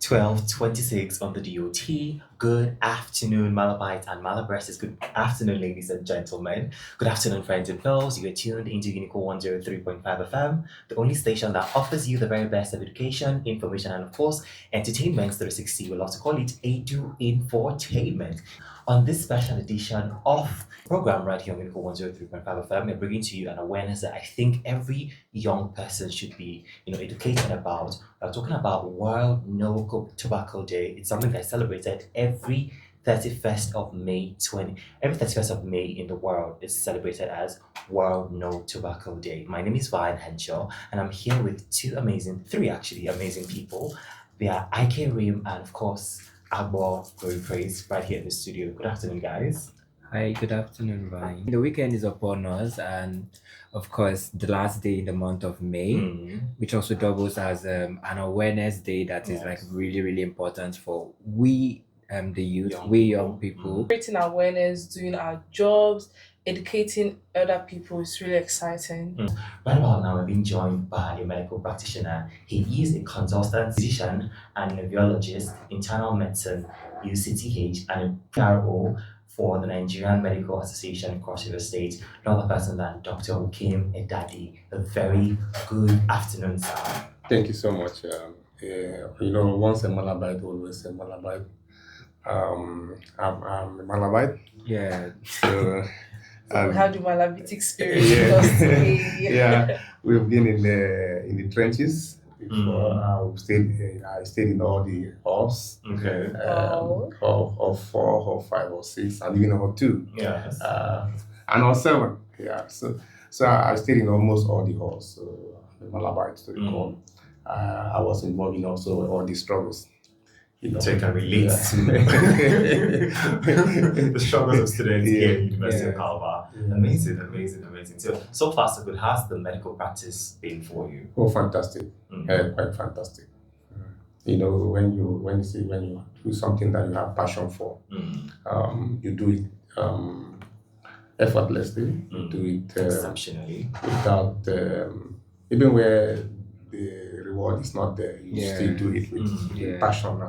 12:26 on the DOT. Good afternoon, Malabites and Malabresses. Good afternoon, ladies and gentlemen. Good afternoon, friends and foes. You are tuned into Unico 103.5 FM, the only station that offers you the very best of education, information, and of course, entertainment 360. We love to call it Edu Infotainment. On this special edition of program right here on Unico 103.5 FM, we're bringing to you an awareness that I think every young person should be, educated about. We're talking about World No Tobacco Day. It's something that's celebrated every 31st of May 20. Every 31st of May in the world is celebrated as World No Tobacco Day. My name is Ryan Henshaw, and I'm here with three actually amazing people. They are Ike Rim and of course Agbo Glory Praise right here in the studio. Good afternoon, guys. Hi, good afternoon, Ryan. The weekend is upon us, and of course, the last day in the month of May, which also doubles as an awareness day that is like really, really important for we, the youth, young people. Creating awareness, doing our jobs, educating other people is really exciting. Right about now, we're being joined by a medical practitioner. He is a consultant physician and a neurologist, internal medicine, UCTH, and a PRO for the Nigerian Medical Association across the state. Another person than Dr. Ukam Edadi. A very good afternoon, sir. Thank you so much. Once a Malabite, always a Malabite. I'm a Malabite. Yeah. So, we have the Malabitic spirit. Yeah, we've been in the trenches. Before I stayed in all the halls. Okay. Of 4 or 5 or 6 and even or 2. Yes. And or 7. Yeah. So I stayed in almost all the halls. So the Malabites to the core. I was involved in also all the struggles. So you can relate to the struggles of students here at University of Calabar. Yeah. Amazing. So far so good. How's the medical practice been for you? Oh, fantastic. Quite fantastic. When you do something that you have passion for, you do it effortlessly. You do it exceptionally without even where the reward is not there. You still do it with passion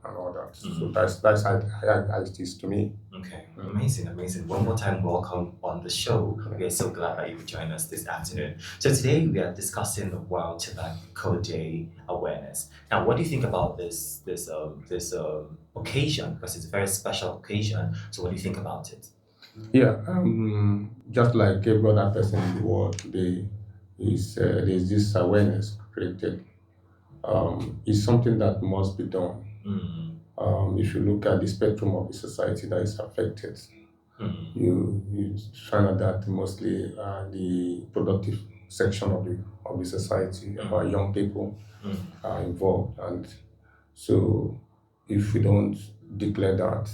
and all that. So that's how it is to me. Okay, amazing. One more time, welcome on the show. We are so glad that you could join us this afternoon. So today we are discussing the World Tobacco Day awareness. Now, what do you think about this occasion? Because it's a very special occasion. So, what do you think about it? Yeah, just like every other person in the world today, there's this awareness created. It's something that must be done. If you look at the spectrum of the society that is affected, you find out that mostly the productive section of the society, our young people are involved. And so if we don't declare that,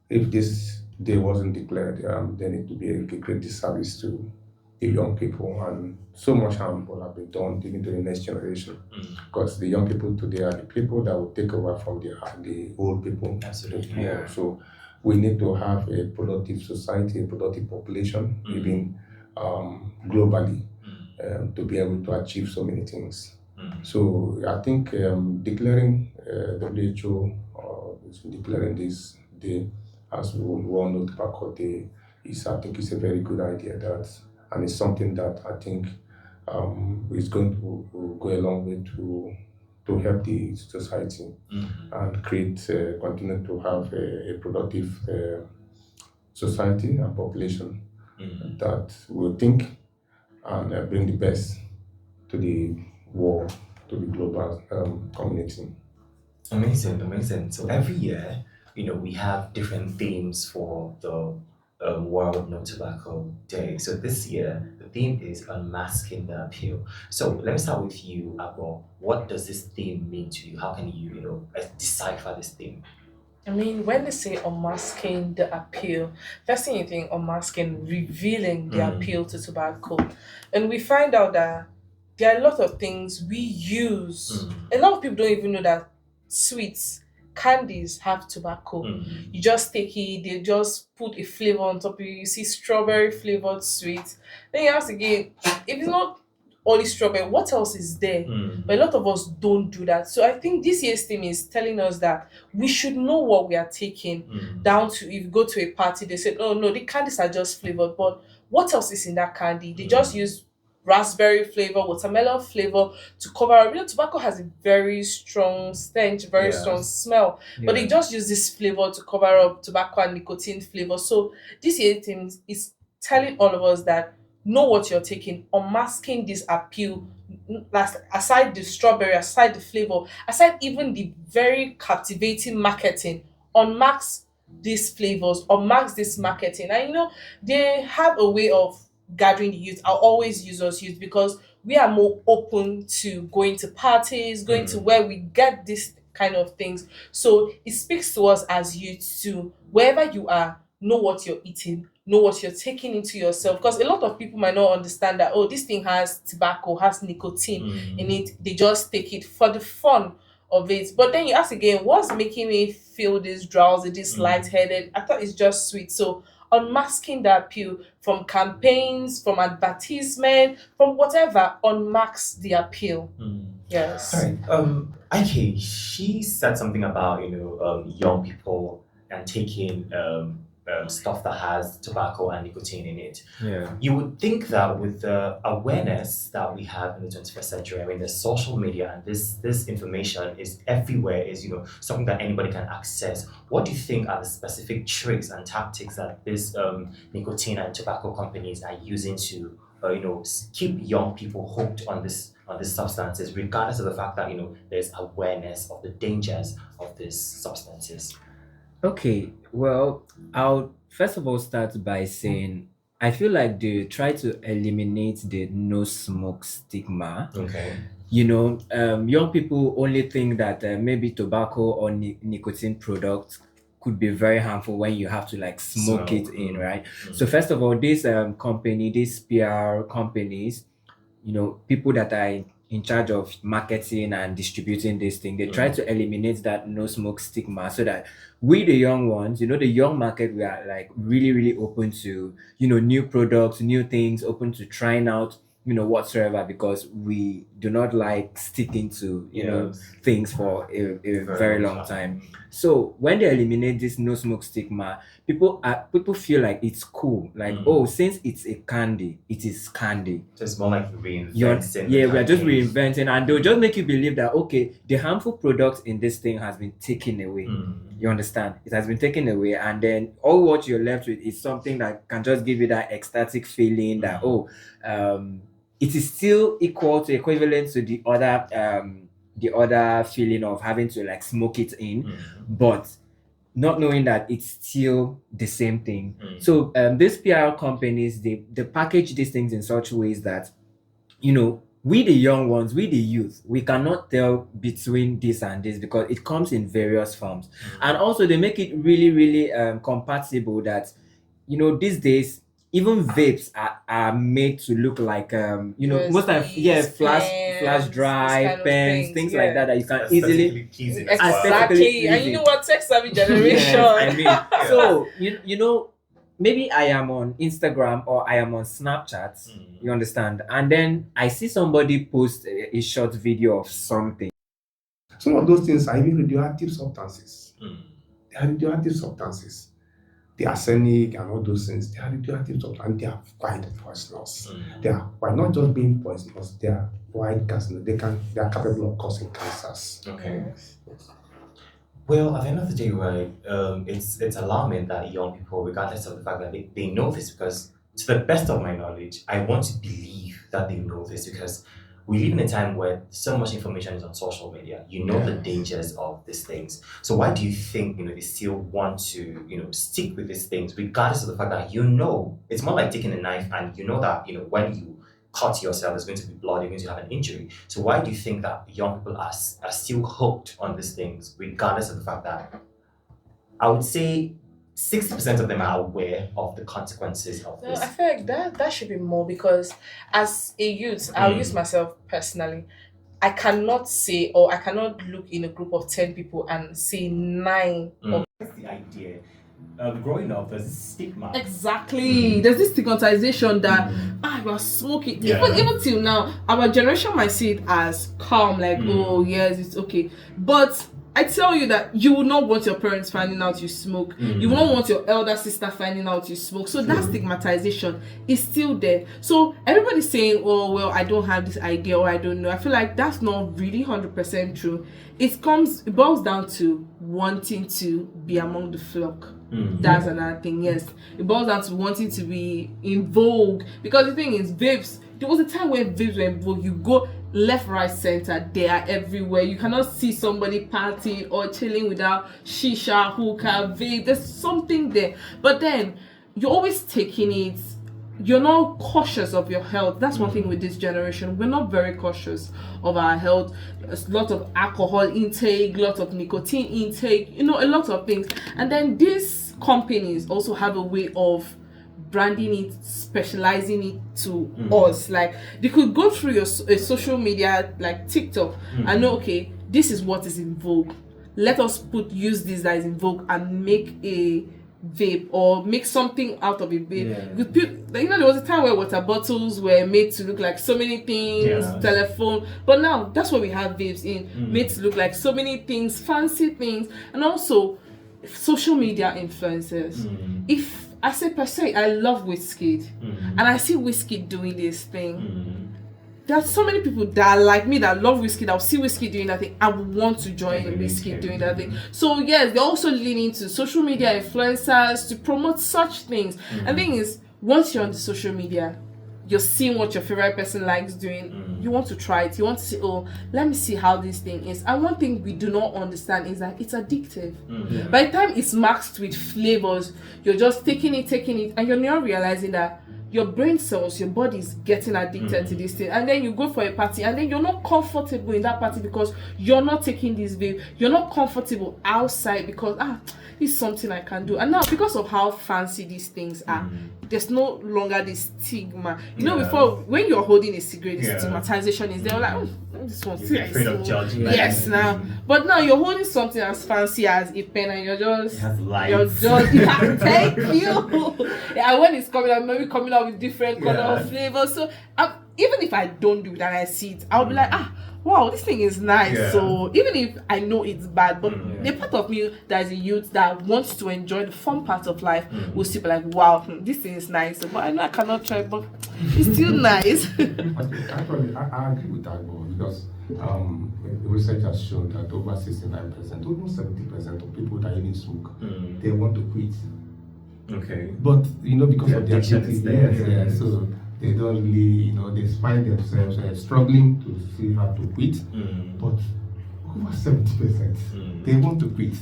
if this day wasn't declared, then it would be a great disservice to the young people, and so much harm will have been done even to the next generation, because the young people today are the people that will take over from the old people. Absolutely. Yeah. So we need to have a productive society, a productive population, even globally, to be able to achieve so many things. So I think declaring WHO declaring this day as World No Tobacco Day is a very good idea. And it's something that I think is going to go a long way to help the society and continue to have a productive society and population that will think and bring the best to the world, to the global community. Amazing. So every year, we have different themes for the World No Tobacco Day. So this year, the theme is Unmasking the Appeal. So let me start with you, Abo. What does this theme mean to you? How can you, decipher this theme? I mean, when they say unmasking the appeal, first thing you think unmasking, revealing the appeal to tobacco. And we find out that there are a lot of things we use. A lot of people don't even know that sweets, candies have tobacco. You just take it, they just put a flavor on top of it. You see strawberry flavored sweet. Then you ask again, if it's not only strawberry. What else is there? But a lot of us don't do that. So I think this year's theme is telling us that we should know what we are taking, down to if you go to a party, they say, oh no, the candies are just flavored, but what else is in that candy? They just use raspberry flavor, watermelon flavor to cover up. You know, tobacco has a very strong stench, very strong smell, but they just use this flavor to cover up tobacco and nicotine flavor. So this year theme is telling all of us that know what you're taking, unmasking this appeal. Aside the strawberry, aside the flavor, aside even the very captivating marketing, unmask these flavors, unmask this marketing. And you know, they have a way of gathering the youth. I'll always use us youth because we are more open to going to parties, going to where we get this kind of things. So it speaks to us as youth to wherever you are, know what you're eating, know what you're taking into yourself. Because a lot of people might not understand that, oh, this thing has tobacco, has nicotine in it. They just take it for the fun of it. But then you ask again, what's making me feel this drowsy, this lightheaded? I thought it's just sweet. So unmasking the appeal from campaigns, from advertisement, from whatever, unmasks the appeal. Yes. All right. Okay, she said something about young people and taking stuff that has tobacco and nicotine in it. Yeah. You would think that with the awareness that we have in the 21st century, I mean, the social media and this information is everywhere, is something that anybody can access. What do you think are the specific tricks and tactics that this nicotine and tobacco companies are using to keep young people hooked on these substances, regardless of the fact that there's awareness of the dangers of these substances? Okay, well, I'll first of all start by saying I feel like they try to eliminate the no smoke stigma. Okay. Young people only think that maybe tobacco or nicotine products could be very harmful when you have to like smoke it in, right? So first of all, these these PR companies, people that are in charge of marketing and distributing this thing, they try to eliminate that no smoke stigma so that we, the young ones, the young market, we are like really, really open to, new products, new things, open to trying out, whatsoever, because we do not like sticking to, things for a very long time. So when they eliminate this no smoke stigma, people feel like it's cool. Like, oh, since it's a candy, it is candy. So it's more like reinventing. Yeah, we are just reinventing, and they'll just make you believe that okay, the harmful product in this thing has been taken away. You understand? It has been taken away, and then all what you're left with is something that can just give you that ecstatic feeling that it is still equal to equivalent to the other feeling of having to like smoke it in, but not knowing that it's still the same thing. So these PR companies, they package these things in such ways that we the young ones, we the youth, we cannot tell between this and this because it comes in various forms. And also they make it really, really compatible that these days even vapes are made to look like most time flash drive pens, things like that you can easily exactly. And you know what, tech savvy generation. Yes, I mean, so maybe I am on Instagram or I am on Snapchat, you understand, and then I see somebody post a short video of something. Some of those things are even radioactive substances. They are radioactive substances. The arsenic and all those things, they are radioactive substances, and they are quite poisonous. They are quite not just being poisonous, they are quite carcinogenic. They are capable of causing cancers. Okay. Well, at the end of the day, right, it's alarming that young people, regardless of the fact that they know this, because to the best of my knowledge, I want to believe that they know this because we live in a time where so much information is on social media. The dangers of these things. So why do you think they still want to stick with these things, regardless of the fact that it's more like taking a knife and that when you cut yourself, there's going to be blood, you're going to have an injury. So why do you think that young people are still hooked on these things, regardless of the fact that I would say 60% of them are aware of the consequences of No, this? I feel like that should be more because as a youth, I'll use myself personally. I cannot say or I cannot look in a group of 10 people and say 9 of That's the idea. growing up, there's this stigma. Exactly. There's this stigmatization that you are smoking. Even till now, our generation might see it as calm, like oh yes, it's okay. But I tell you that you will not want your parents finding out you smoke. You will not want your elder sister finding out you smoke. So that stigmatization is still there. So everybody's saying, oh well, I don't have this idea or I don't know. I feel like that's not really 100% true. It boils down to wanting to be among the flock. That's another thing. Yes, it boils down to wanting to be in vogue, because the thing is, vapes, there was a time when vapes were in vogue. You go left, right, center, they are everywhere. You cannot see somebody partying or chilling without shisha, hookah, vape. There's something there, but then you're always taking it. You're not cautious of your health. That's one thing with this generation. We're not very cautious of our health. There's a lot of alcohol intake, a lot of nicotine intake, a lot of things. And then these companies also have a way of branding it, specializing it to us. Like they could go through your social media like TikTok and know, okay, this is what is in vogue. Let us use this that is in vogue and make a vape or make something out of a vape. There was a time where water bottles were made to look like so many things, telephone, but now that's what we have vapes in, made to look like so many things, fancy things. And also social media influencers. If I say per se, I love Wizkid and I see Wizkid doing this thing. There are so many people that are like me that love Wizkid. I'll see Wizkid doing that thing. I would want to join Wizkid doing that thing. So yes, they're also leaning to social media influencers to promote such things. And the thing is, once you're on the social media, you're seeing what your favorite person likes doing. You want to try it. You want to say, oh, let me see how this thing is. And one thing we do not understand is that it's addictive. By the time it's maxed with flavors, you're just taking it, and you're not realizing that your brain cells, your body is getting addicted to this thing. And then you go for a party and then you're not comfortable in that party because you're not taking this vape. You're not comfortable outside because it's something I can do. And now because of how fancy these things are, there's no longer this stigma. Before, when you're holding a cigarette, the stigmatization is there. Like, this one, you're afraid of judgment. Yes, now. But now you're holding something as fancy as a pen and you're just, it has lights. Thank you. Yeah, when it's coming out, maybe coming out with different color flavors. So even if I don't do it and I see it, I'll be like, wow, this thing is nice. So even if I know it's bad, but the part of me that is a youth that wants to enjoy the fun part of life will still be like, wow, this thing is nice. But I know I cannot try, but it's still nice. Actually, I agree with that goal because the research has shown that over 69%, almost 70% of people that even smoke, they want to quit. Okay. But because The of the addiction is there. yes, so they don't really, they find themselves struggling to see how to quit. But over 70%, they want to quit.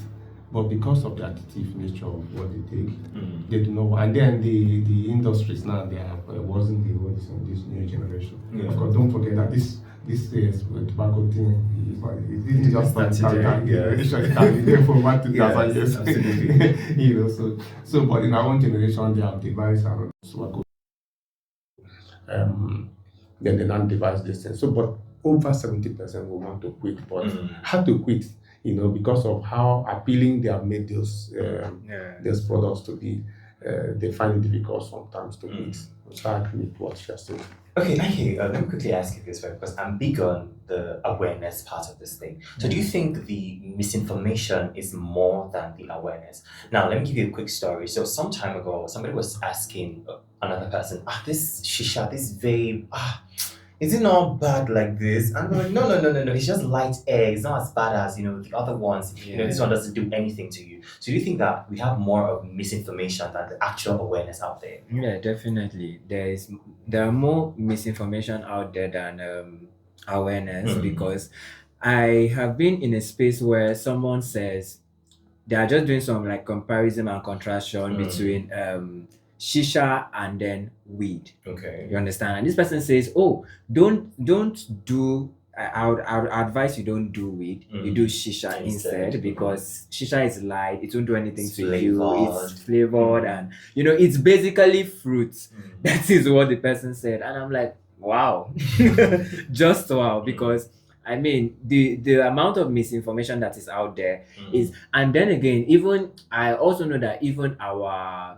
But because of the addictive nature of what they take, they do not. And then the industries now, they are wasn't the ones in this new generation. Of course, don't forget that this tobacco thing is just like generation. It can be there for 1,000 years. Absolutely. So but in our own generation, they have devised our tobacco. Then they don't devise this thing. So, but over 70% will want to quit. But how to quit? Because of how appealing they have made those products to be, they find it difficult sometimes to quit. So I agree with what you're saying. Okay, let me quickly ask you this, right? Because I'm big on the awareness part of this thing. So do you think the misinformation is more than the awareness? Now, let me give you a quick story. So some time ago, somebody was asking another person, this shisha, this vape, is it not bad like this? And I'm like, no, it's just light air. It's not as bad as, the other ones. This one doesn't do anything to you. So do you think that we have more of misinformation than the actual awareness out there? Yeah, definitely. There are more misinformation out there than awareness, because I have been in a space where someone says they are just doing some like comparison and contrastion between shisha and then weed. Okay. You understand? And this person says, "Oh, don't do. I would advise you don't do weed. You do shisha instead because shisha is light. It won't do anything It's to flavored. you. It's flavored and it's basically fruits." That is what the person said, and I'm like, wow, just wow, because I mean, the amount of misinformation that is out there Mm. is, and then again, even I also know that even our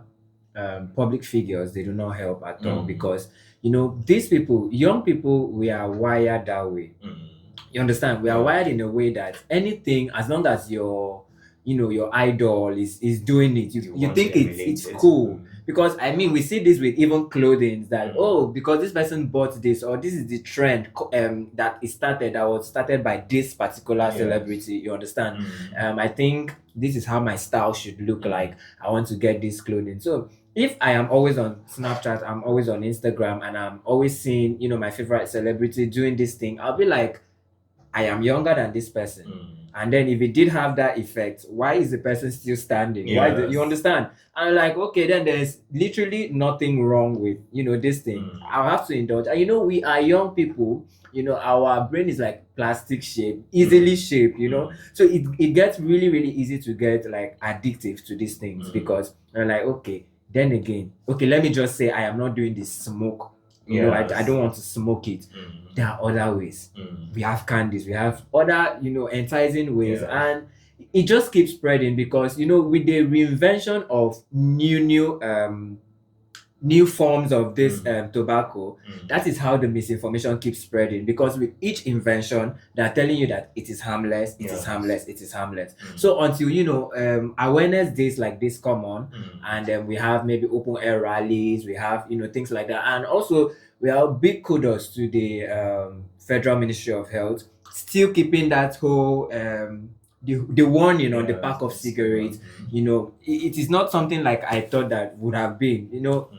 public figures, they do not help at all, Mm. because these people, young people, we are wired that way. Mm. You understand? We are Yeah. wired in a way that anything, as long as your idol is doing it, you want think to it's emulate it. cool. Mm. Because I mean, we see this with even clothing, that Mm. because this person bought this, or this is the trend that was started by this particular Yes. celebrity. You understand? Mm. I think this is how my style should look Mm. like. I want to get this clothing. So if I am always on Snapchat, I'm always on Instagram, and I'm always seeing my favorite celebrity doing this thing, I'll be like, I am younger than this person. Mm. And then if it did have that effect, why is the person still standing? Why Yes. you understand? I'm like, okay, then there's literally nothing wrong with this thing. Mm. I'll have to indulge. And we are young people. Our brain is like plastic shape, easily shaped. So it gets really, really easy to get like addictive to these things, Mm. because I'm like, okay, then again, okay, let me just say I am not doing this smoke. Yes. I don't want to smoke it. Mm. There are other ways. Mm. We have candies, we have other enticing ways, Yeah. and it just keeps spreading, because with the reinvention of new forms of this tobacco, Mm. that is how the misinformation keeps spreading, because with each invention they're telling you that it is harmless, it is Yes. harmless, it is harmless. Mm. So until awareness days like this come on, Mm. and then we have maybe open air rallies, we have things like that, and also we have big kudos to the Federal Ministry of Health, still keeping that whole the warning on the Yes. pack of cigarettes. Mm. It is not something like I thought that would have been.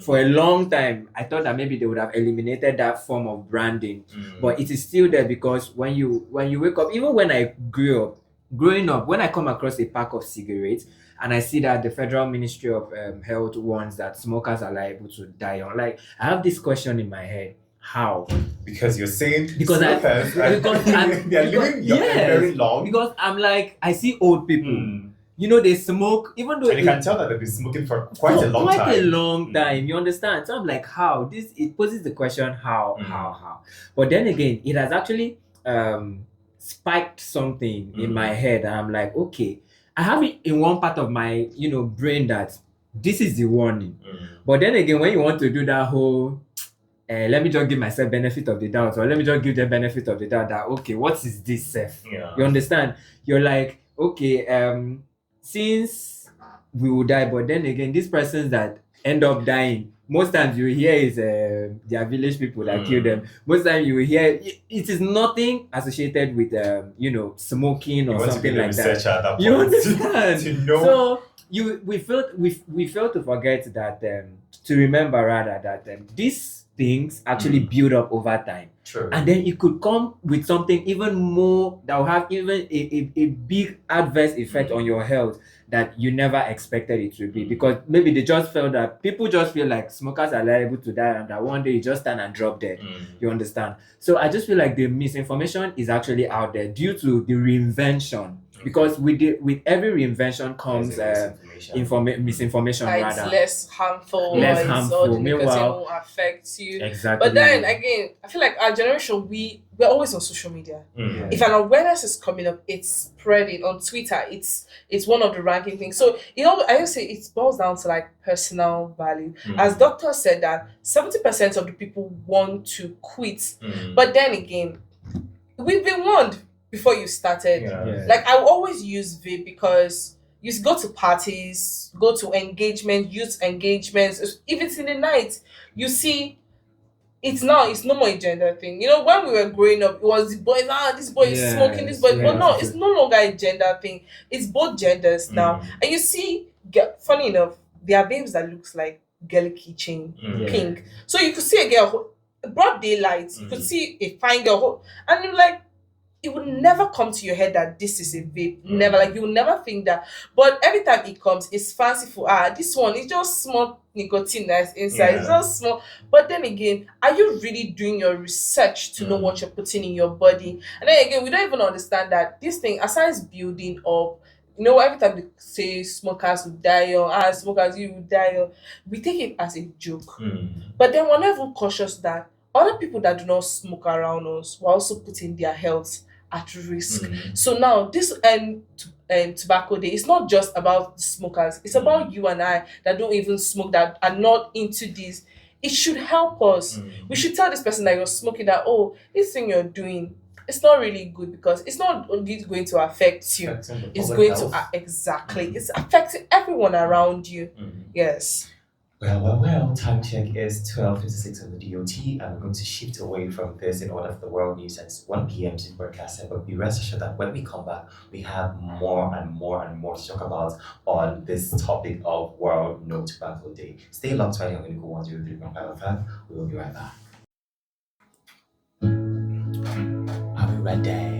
For a long time, I thought that maybe they would have eliminated that form of branding, Mm. but it is still there, because when you wake up, even when I growing up, when I come across a pack of cigarettes and I see that the Federal Ministry of Health warns that smokers are liable to die on, like, I have this question in my head: how? Because you're saying Because smokers they're living very long. Because I'm like, I see old people. Mm. They smoke, even though And you can tell that they've been smoking for quite a long time. Quite a long Mm. time, you understand? So I'm like, how? It poses the question, how, Mm. how? But then again, it has actually spiked something in my head, and I'm like, okay, I have it in one part of my brain that this is the warning. Mm. But then again, when you want to do that whole let me just give myself benefit of the doubt, or let me just give them benefit of the doubt, that okay, what is this self? Yeah. You understand? You're like, okay, since we will die, but then again, these persons that end up dying, most times you hear is their village people that kill them. Most times you will hear it is nothing associated with smoking You or want to something be the like that. researcher at that point. You understand? To know. So we failed to forget that to remember rather that these things actually build up over time. True. And then it could come with something even more that will have even a big adverse effect on your health that you never expected it to be, because maybe they just felt that people just feel like smokers are liable to die, and that one day you just stand and drop dead. You understand? So I just feel like the misinformation is actually out there due to the reinvention, because with every reinvention comes misinformation It's rather. less harmful. Less or it's harmful. all the nicotine Meanwhile- won't affect you. Exactly. But then again, I feel like our generation, we're always on social media. Mm. If an awareness is coming up, it's spreading on Twitter. It's one of the ranking things. So I would say it boils down to like personal value. As doctor said that 70% of the people want to quit, but then again, we've been warned before you started. Yeah. Like I will always use vape because you go to parties, go to engagement, youth engagements. If it's in the night, you see it's no more a gender thing. When we were growing up, it was the boys, this boy is smoking, this boy. Yes, But no, yes. it's no longer a gender thing. It's both genders now. And you see, funny enough, there are babes that looks like girl keychain, pink. So you could see a girl, broad daylight, you could see a fine girl, and you're like, it would never come to your head that this is a vape. Never, like you will never think that. But every time it comes, it's fanciful. This one is just small nicotine that's inside. It's just small. But then again, are you really doing your research to know what you're putting in your body? And then again, we don't even understand that this thing, aside building up, every time they say smokers will die young, smokers you will die young, we take it as a joke. But then we're not even cautious that other people that do not smoke around us will also put in their health at risk. So now this tobacco day, it's not just about the smokers, it's about you and I that don't even smoke, that are not into this. It should help us. We should tell this person that you're smoking that, oh, this thing you're doing, it's not really good, because it's not only going to affect you, Affecting the it's public going to health. exactly, it's affecting everyone around you. Yes. Well, time check is 12:56 on the DOT, and we're going to shift away from this in order for the world news at 1 p.m. to broadcast. But be rest assured that when we come back, we have more and more and more to talk about on this topic of World No Tobacco Day. Stay locked right here on Unico 103.5 FM. We will be right back. Are we ready?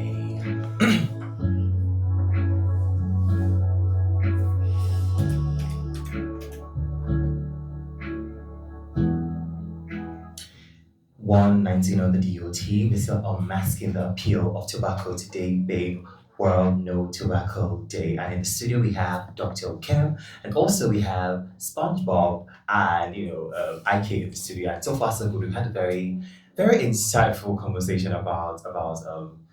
One 19 on the DOT. We're still unmasking the appeal of tobacco today, being World No Tobacco Day. And in the studio we have Dr. Ukam, and also we have SpongeBob and IK in the studio. And so far so good. We've had a very, very insightful conversation about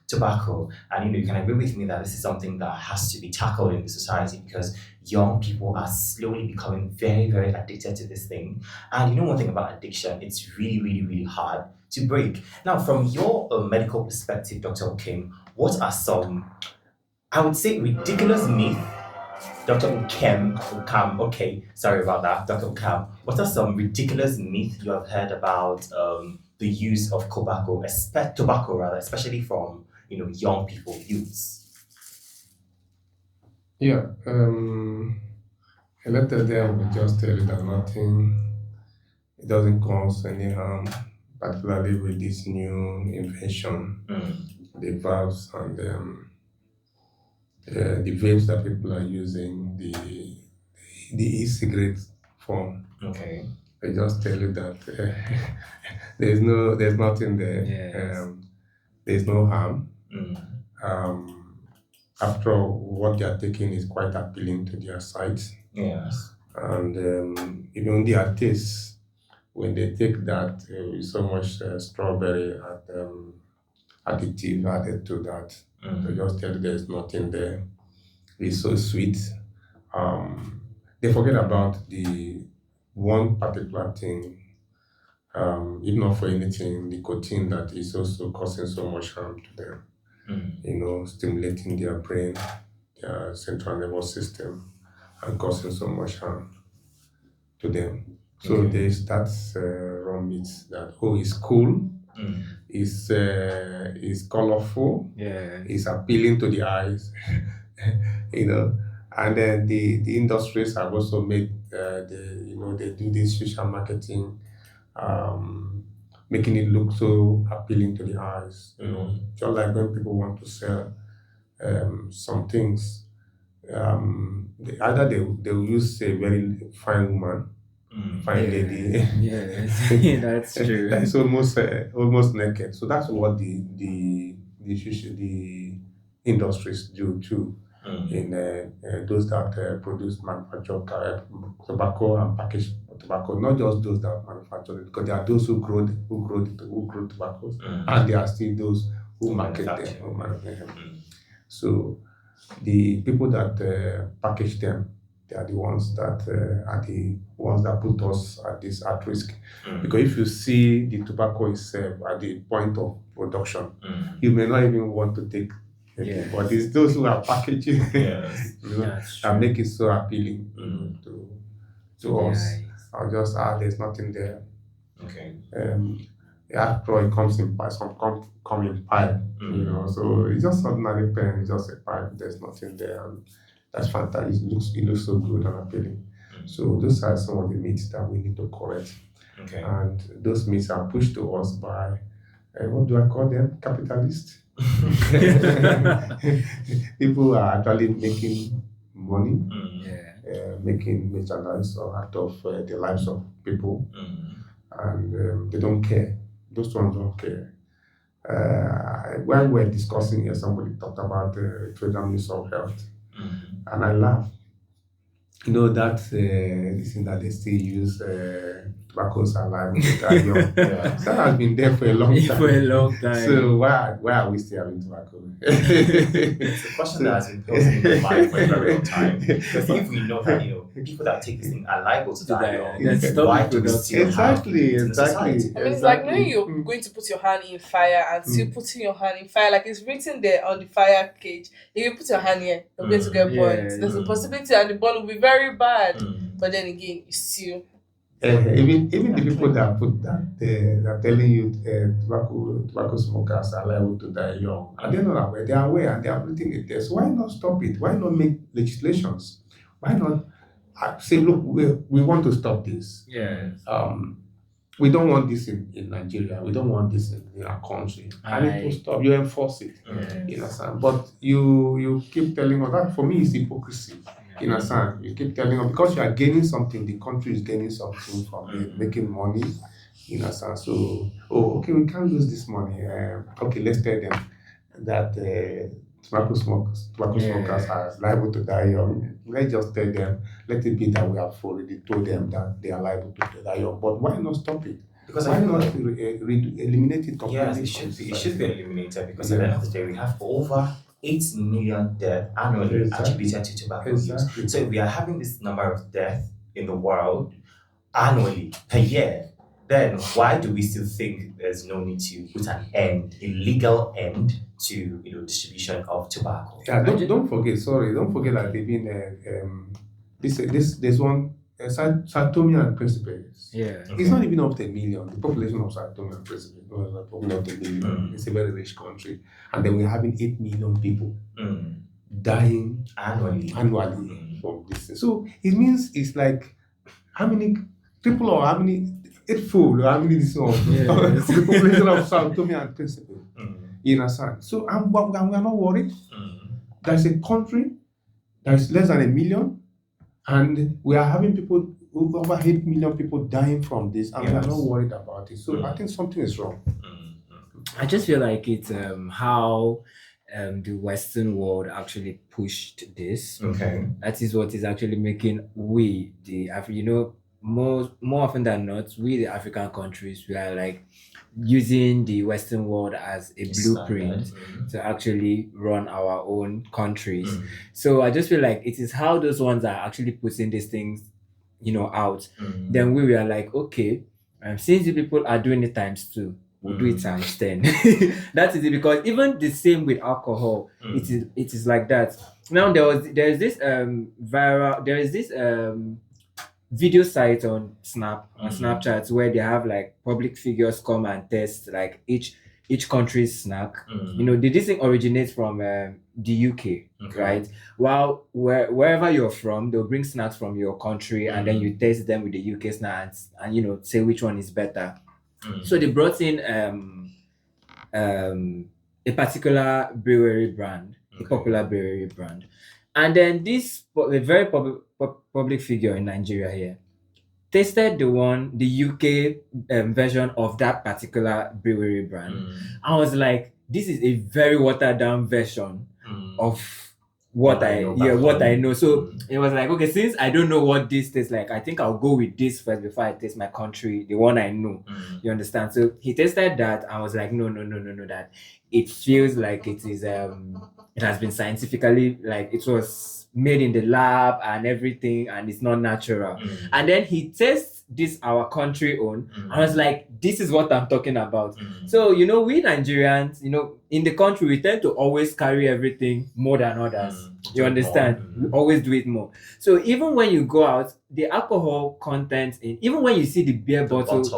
tobacco. And you can agree with me that this is something that has to be tackled in the society, because young people are slowly becoming very, very addicted to this thing. And one thing about addiction, it's really, really, really hard to break. Now, from your medical perspective, Dr. Kim, what are some, I would say, ridiculous myths? Dr. Ukam, okay, sorry about that, Dr. Ukam. What are some ridiculous myths you have heard about the use of tobacco, especially from young people, youths? Yeah, a lot of them will just tell you that it doesn't cause any harm, particularly with this new invention, the valves and the vapes that people are using, the e-cigarette form. Okay. They just tell you that there's nothing there. Yes. There's no harm. After all, what they are taking is quite appealing to their sight. Yes. And even their taste, when they take that, with so much strawberry additive added to that, they just tell you there's nothing there. It's so sweet. They forget about the one particular thing, if not for anything, nicotine, that is also causing so much harm to them. Stimulating their brain, their central nervous system, and causing so much harm to them. So there's that wrong myth that it's cool, it's colorful, it's appealing to the eyes, And then the industries have also made they do this social marketing, making it look so appealing to the eyes. Just like when people want to sell some things, either they will use a very fine woman, fine lady. Yes, that's true. That's almost naked. So that's what the industries do too. In those that manufacture tobacco and package tobacco, not just those that manufacture it, because there are those who grow tobaccos, and there are still those who market them. So the people that package them, they are the ones that put us at risk. Because if you see the tobacco itself at the point of production, you may not even want to take. But it's those who are packaging that make it so appealing to us. I'll just there's nothing there. Okay. After all, it comes in pipe. Some come in pipe. So it's just ordinary pen. It's just a pipe. There's nothing there, and that's fantastic. It looks so good and appealing. So those are some of the myths that we need to correct. Okay. And those myths are pushed to us by what do I call them? Capitalists. People are actually making money, making merchandise out of the lives of people, and they don't care. Those ones don't care. When we're discussing here, somebody talked about the Federal Minister of Health, and I laughed. That this thing that they still use tobaccos are liable to die young. Yeah. That has been there for a long time. For a long time. So why are we still having tobacco? It's a question that has been posed in my mind for a very long time. Because if we know that people that take this thing are liable to die young, then stop why it do we without- still Exactly. have it in the society? I mean, it's like when you're going to put your hand in fire and still putting your hand in fire, like it's written there on the fire cage. If you put your hand here, you're going to get Yeah. burned. There's a possibility and the burn will be very bad. Mm. But then again, you still. Even the people that put that telling you tobacco smokers are liable to die young, and they're not aware. They are aware and they are putting it there. So why not stop it? Why not make legislations? Why not say, look, we want to stop this. Yeah. We don't want this in Nigeria. We don't want this in our country. And it will stop. You enforce it. You understand? But you keep telling us that. For me, it's hypocrisy. You understand? You keep telling us because you are gaining something, the country is gaining something from it, making money. You understand? So, okay, we can't lose this money. Okay, let's tell them that tobacco smokers are liable to die young. Let's just tell them, let it be that we have already told them that they are liable to die young. But why not stop it? Because why not eliminate it completely? Yes, it should be eliminated because at the end of the day, we have over 8 million deaths annually attributed to tobacco use. So if we are having this number of deaths in the world annually per year, then why do we still think there's no need to put an end, a legal end to distribution of tobacco? Yeah, don't forget that even there's one Sao Tome and Principe. Yeah. It's not even up to 1 million. The population of Sao Tome and Principe is not up to 1 million. It's a very rich country, and then we're having 8 million people dying annually from this thing. So it means it's like how many people or how many eightfold or how many this of the population of Sao Tome and Principe. You understand? So we are not worried. There's a country that is less than 1 million, and we are having people over 8 million people dying from this, and we are not worried about it. So I think something is wrong. I just feel like it's how the Western world actually pushed this. Okay. That is what is actually making more often than not, we the African countries, we are like using the Western world as a blueprint to actually run our own countries. So I just feel like it is how those ones are actually putting these things, out. Then we were like, okay, since the people are doing it times 2, we'll do it times 10. That is it, because even the same with alcohol, it is like that. Now there is this video site on Snapchat where they have like public figures come and test like each country's snack. This thing originates from the UK, right? While wherever you're from, they'll bring snacks from your country and then you test them with the UK snacks and say which one is better. So they brought in a particular brewery brand, a popular brewery brand, and then a very public figure in Nigeria here tasted the UK version of that particular brewery brand. I was like, this is a very watered down version of what I know. So it was like, okay, since I don't know what this tastes like, I think I'll go with this first before I taste my country, the one I know. You understand? So he tasted that. I was like, no, that it feels like it is it has been scientifically, like it was made in the lab and everything, and it's not natural. And then he tastes this our country own. I was like, this is what I'm talking about. So we Nigerians, in the country, we tend to always carry everything more than others. You understand? We always do it more. So even when you go out, the alcohol content even when you see the beer bottles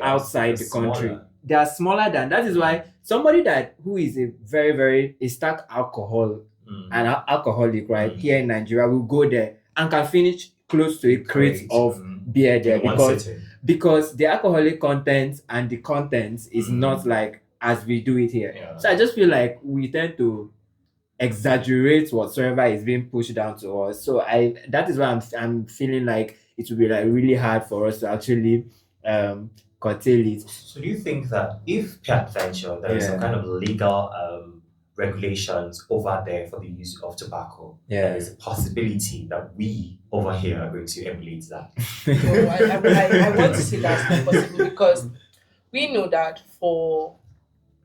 outside the country, smaller. They are smaller than that. Is why somebody who is a very, very stark alcohol and alcoholic, right, here in Nigeria will go there and can finish close to a crate of beer there because the alcoholic content and the contents is not like as we do it here. So I just feel like we tend to exaggerate whatsoever is being pushed down to us. So that is why I'm feeling like it will be like really hard for us to actually curtail it. So do you think that if peradventure there is some kind of legal regulations over there for the use of tobacco. Yeah. There's a possibility that we over here are going to emulate that. No, I want to say that's not possible because we know that for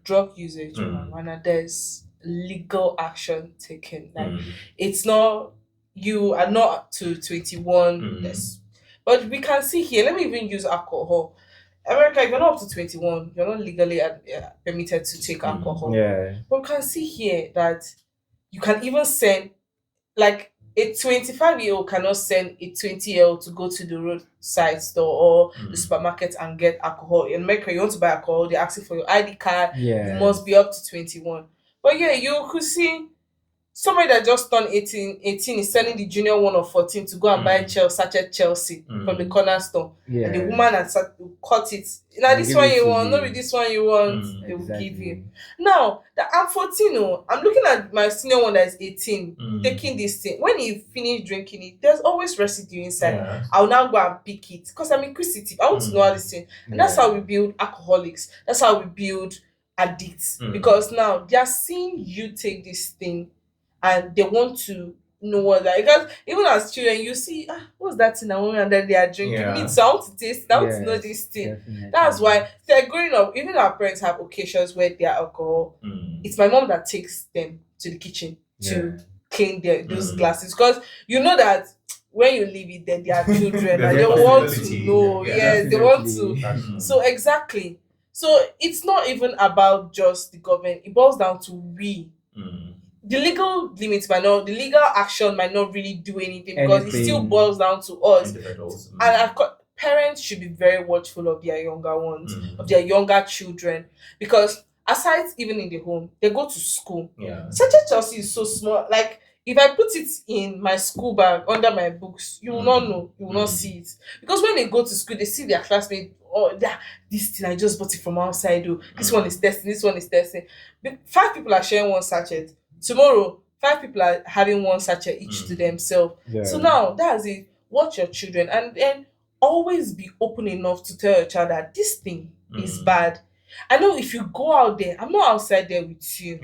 drug usage in marijuana, there's legal action taken. Like it's not you are not up to 21. But we can see here. Let me even use alcohol. America, if you're not up to 21, you're not legally permitted to take alcohol. Yeah. But we can see here that you can even send, like, a 25-year-old cannot send a 20-year-old to go to the roadside store or the supermarket and get alcohol. In America, you want to buy alcohol, they ask you for your ID card. Yeah. You must be up to 21. But yeah, you could see somebody that just turned 18 is sending the junior one of 14 to go and buy sachet Chelsea from the corner store. Yeah. And the woman had cut it. Now this one you want, not this one you want, they will Exactly. give you. Now, I'm 14, I'm looking at my senior one that is 18, taking this thing. When he finish drinking it, there's always residue inside. Yeah. I'll now go and pick it because I'm inquisitive. I want to know how this thing. And that's how we build alcoholics. That's how we build addicts. Because now they are seeing you take this thing and they want to know what that. Because even as children, you see, what's that thing? And then they are drinking meat. So I want to taste. I want to know this thing. Definitely. That's why they're growing up. Even our parents have occasions where they are alcohol. It's my mom that takes them to the kitchen to clean those glasses, because you know that when you leave it there, they are children and they want to know. Yes, they want to. So exactly. So it's not even about just the government. It boils down to we. The legal limits might not, the legal action might not really do anything because it still boils down to us. Individuals. And parents should be very watchful of their younger ones, of their younger children, because aside even in the home, they go to school. Sachet Chelsea is so small. Like if I put it in my school bag under my books, you will not know, you will not see it. Because when they go to school, they see their classmates, this thing I just bought it from outside. This one is testing, this one is testing. 5 people are sharing one sachet. Tomorrow, 5 people are having one sachet each to themselves. So now that's it. Watch your children and then always be open enough to tell your child that this thing is bad. I know if you go out there, I'm not outside there with you,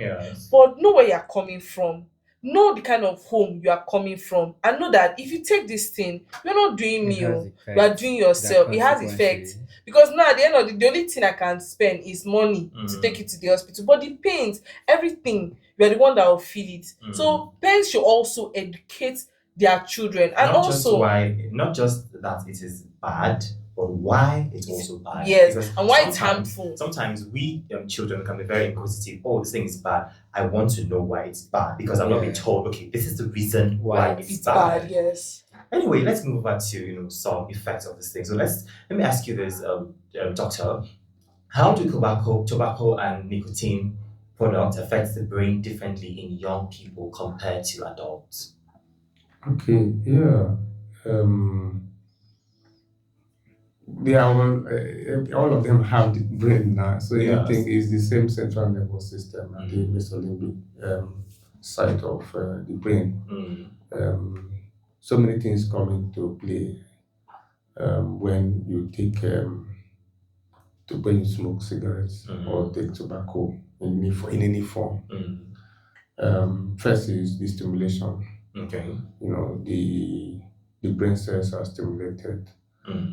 but know where you're coming from. Know the kind of home you are coming from, and know that if you take this thing, you're not doing me, you are doing yourself. It has effect. Because now at the end of the only thing I can spend is money to take it to the hospital. But the pains, everything, you're the one that will feel it. So parents should also educate their children, and not just that it is bad, but why it's also bad. Yes, because and why it's harmful. Sometimes we children can be very inquisitive. Oh, this thing is bad. I want to know why it's bad because I'm not being told. Okay, this is the reason why it's bad. Yes. Anyway, let's move on to some effects of this thing. So let me ask you this, doctor. How do tobacco and nicotine products affect the brain differently in young people compared to adults? Okay, yeah. They are all of them have the brain now, so everything is the same central nervous system and the mesolimbic side of the brain. So many things come into play when you take when you smoke cigarettes or take tobacco in any form. First is the stimulation. Okay. The brain cells are stimulated.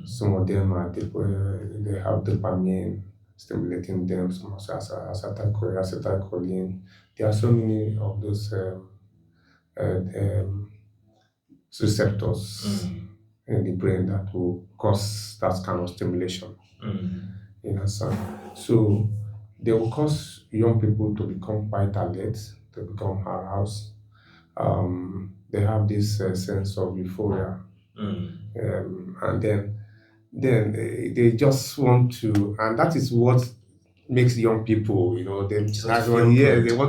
Some of them they have dopamine stimulating them. Some also acetylcholine. There are so many of those receptors in the brain that will cause that kind of stimulation. So they will cause young people to become quite alert, to become aroused. They have this sense of euphoria. And then they just want to, and that is what makes young people, they want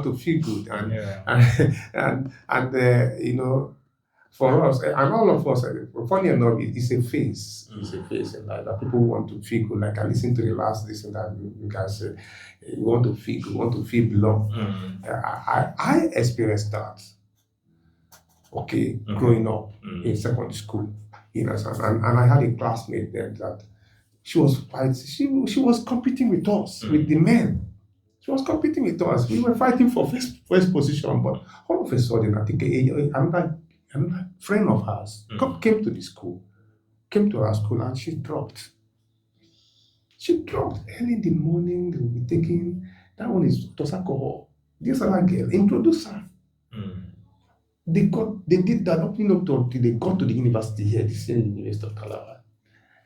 to feel good, and for us and all of us, funny enough, it's a phase. It's a phase in life that people want to feel good. Like I listened to the last listen that you guys said, you want to feel good, want to feel belong. I experienced that. Okay, growing up in secondary school. And I had a classmate then that she was competing with us, with the men. She was competing with us. We were fighting for first position, but all of a sudden, I think another friend of hers came to our school, and she dropped. She dropped early in the morning. They will be taking, that one is just alcohol. This other girl, introduce her. They did that opening up till they got to the university here, the same University of Calabar.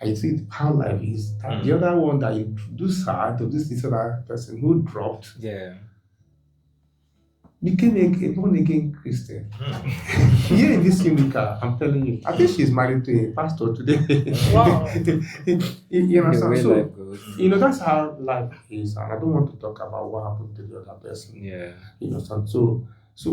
And you see how life is. The other one that introduced her to this other person who dropped, became a born again Christian. Here in this Unica, I'm telling you, I think she's married to a pastor today. Wow. You understand? So, life goes. that's how life is, and I don't want to talk about what happened to the other person. Yeah. You understand? So,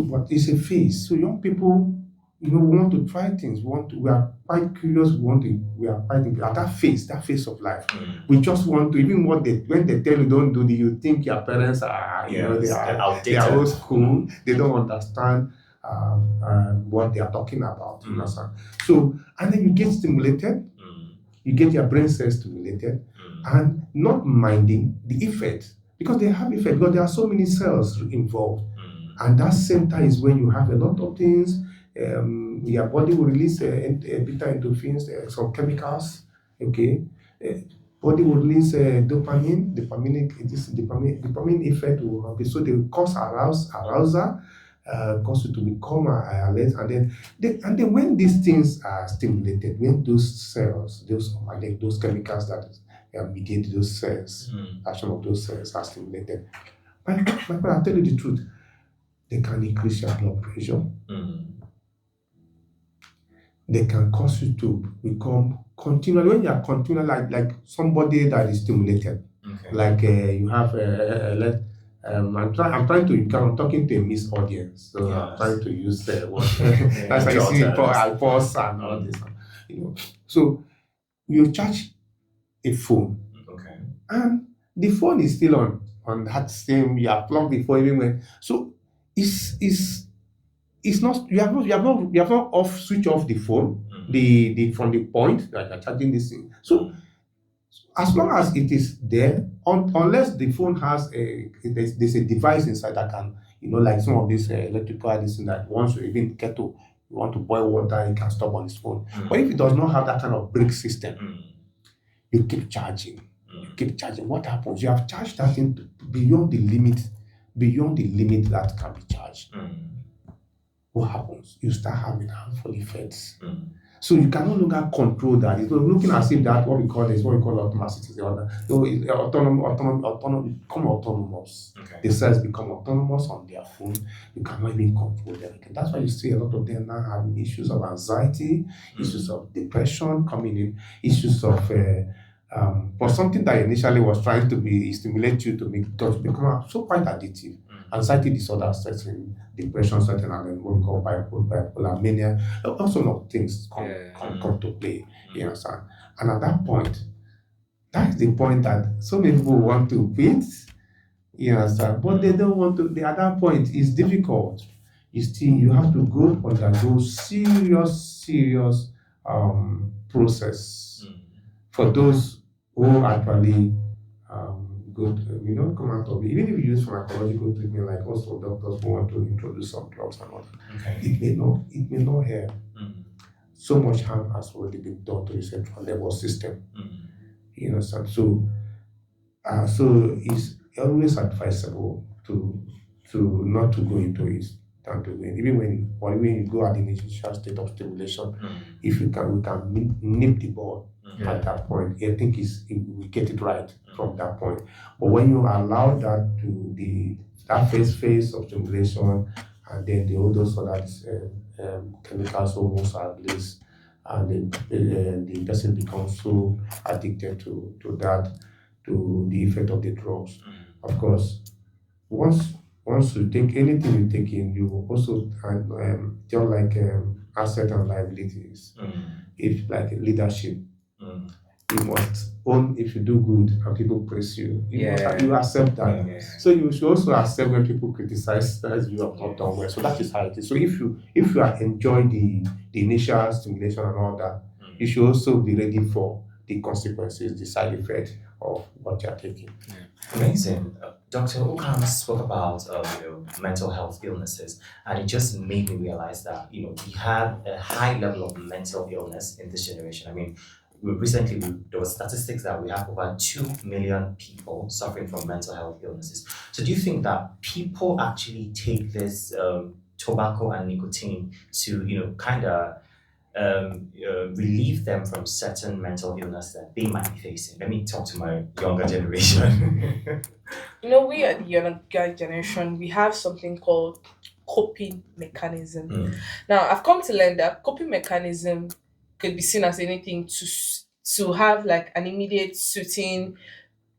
but it's a phase. So young people, we want to try things. We are quite curious. We are fighting at that phase of life. We just want to, even when they tell you don't do this, you think your parents are, they are old school. They don't understand what they are talking about. You understand? So, and then you get stimulated. You get your brain cells stimulated, and not minding the effect, because they have effect, because there are so many cells involved. And that center is when you have a lot of things. Your body will release beta endorphins, some chemicals. Okay, body will release dopamine. Dopamine effect will happen. So they will cause arousal, cause you to become alert, and then when these things are stimulated, when those cells, those chemicals that mediate those cells, action of those cells are stimulated. My friend, I'll tell you the truth. They can increase your blood pressure. They can cause you to become continual. When you are continual, like somebody that is stimulated, like you have I'm talking to a missed audience, so I'm trying to use what that's why you see I pause and all this, So you charge a phone, and the phone is still on that same. You have plugged the phone even when so. It's not you have not switch off the phone the from the point that you're charging this thing. So as long as it is there, unless the phone has there's a device inside that can, like some of these electrical thing that once you even kettle, you want to boil water, it can stop on its phone. But if it does not have that kind of brake system, you keep charging. What happens? You have charged that thing beyond the limit that can be charged. What happens? You start having harmful effects. So you can no longer control that. It's looking as if that what we call automaticity. Become autonomous. The cells become autonomous on their own. You cannot even control everything. That's why you see a lot of them now having issues of anxiety, issues of depression coming in, issues of for something that initially was trying to stimulate you to become so quite addictive. Anxiety disorder setting, depression setting, and then what we call bipolar mania. All sorts of things come to play. You understand? And at that point, that's the point that so many people want to quit. You understand? But they don't want to. At that point, it's difficult. You have to undergo serious process for those who actually come out of it. Even if you use pharmacological treatment, like also doctors who want to introduce some drugs and all that, it may not help. So much harm has already been done to the central nervous system. You understand? So it's always advisable to not to go into it than to go in. Even when you go at the initial state of stimulation, if we can nip the ball at that point. I think we get it right from that point. But when you allow that to that first phase of stimulation, and then all those other chemicals almost are released, and the person becomes so addicted to that, to the effect of the drugs. Of course, once you take anything you take in, you will also just like asset and liabilities. If like leadership, you must own if you do good and people praise you. You accept that. So you should also accept when people criticize you have not done well. So that is how it is. So if you are enjoying the initial stimulation and all that, you should also be ready for the consequences, the side effect of what you are taking. Amazing. Dr. Ukam spoke about mental health illnesses, and it just made me realize that we have a high level of mental illness in this generation. I mean, there were statistics that we have over 2 million people suffering from mental health illnesses. So, do you think that people actually take this tobacco and nicotine to kind of relieve them from certain mental illness that they might be facing? Let me talk to my younger generation. We at the younger generation, we have something called coping mechanism. Now, I've come to learn that coping mechanism could be seen as anything to have like an immediate suiting,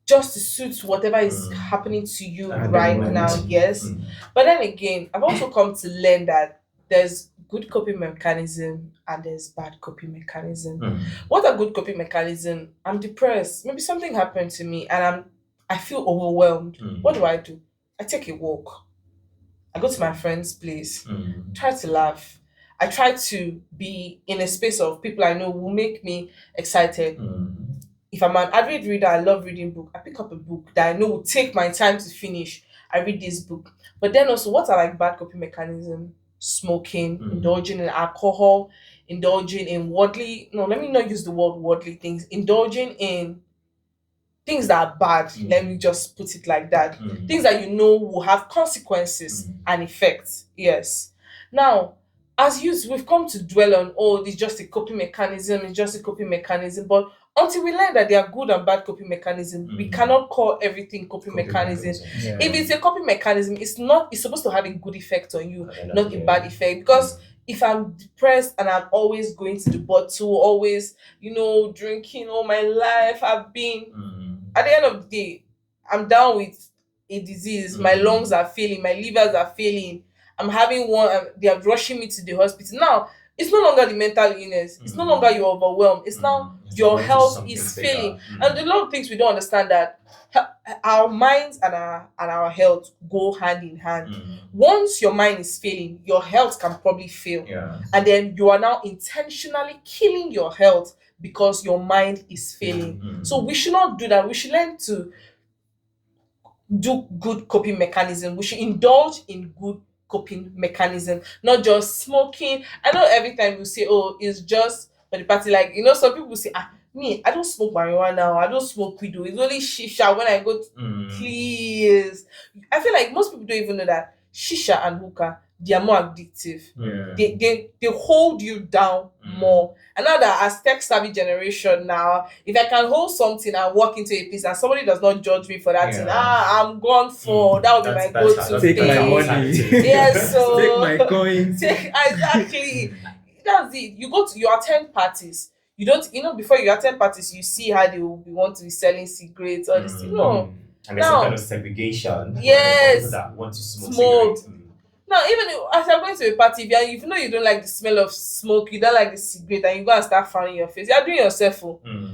just to suit whatever is happening to you At the right moment. now. Yes, but then again, I've also come to learn that there's good coping mechanism and there's bad coping mechanism. What a good coping mechanism? I'm depressed. Maybe something happened to me and I feel overwhelmed. What do? I take a walk. I go to my friend's place. Try to laugh. I try to be in a space of people I know will make me excited. If I'm an avid reader, I love reading book. I pick up a book that I know will take my time to finish. I read this book. But then also, what are like bad coping mechanism? Smoking, indulging in alcohol, indulging in worldly. No, let me not use the word worldly things. Indulging in things that are bad. Let me just put it like that. Things that will have consequences and effects. Yes. Now, as youth, we've come to dwell on, it's just a coping mechanism, it's just a coping mechanism. But until we learn that there are good and bad coping mechanisms, we cannot call everything coping mechanism. Yeah. If it's a coping mechanism, it's supposed to have a good effect on you, not a bad effect. Because if I'm depressed and I'm always going to the bottle, always, drinking all my life, I've been, at the end of the day, I'm down with a disease. My lungs are failing, my livers are failing. I'm having one, they are rushing me to the hospital. Now, it's no longer the mental illness. It's no longer you're overwhelmed. It's now your health is failing. And a lot of things we don't understand that our minds and our health go hand in hand. Once your mind is failing, your health can probably fail. Yeah. And then you are now intentionally killing your health because your mind is failing. So we should not do that. We should learn to do good coping mechanism. We should indulge in good coping mechanism, not just smoking. I know every time you say, it's just for the party. Like, some people say, me, I don't smoke marijuana now. I don't smoke weed. It's only shisha when I go to please. I feel like most people don't even know that shisha and hookah, they are more addictive. Yeah. They hold you down more. And now that as tech savvy generation now, if I can hold something and walk into a place and somebody does not judge me for that thing, I'm gone for that would be my go-to Take thing. my money. Yes, so Take my coins. exactly. That's it. You attend parties. You don't, before you attend parties, you see how they will want to be selling cigarettes, all this. And there's Now- a kind of segregation. Yes. For people that want to smoke Smoke. cigarettes. Now, even as you're going to a party, if you know you don't like the smell of smoke, you don't like the cigarette, and you go and start frowning your face, you're doing yourself.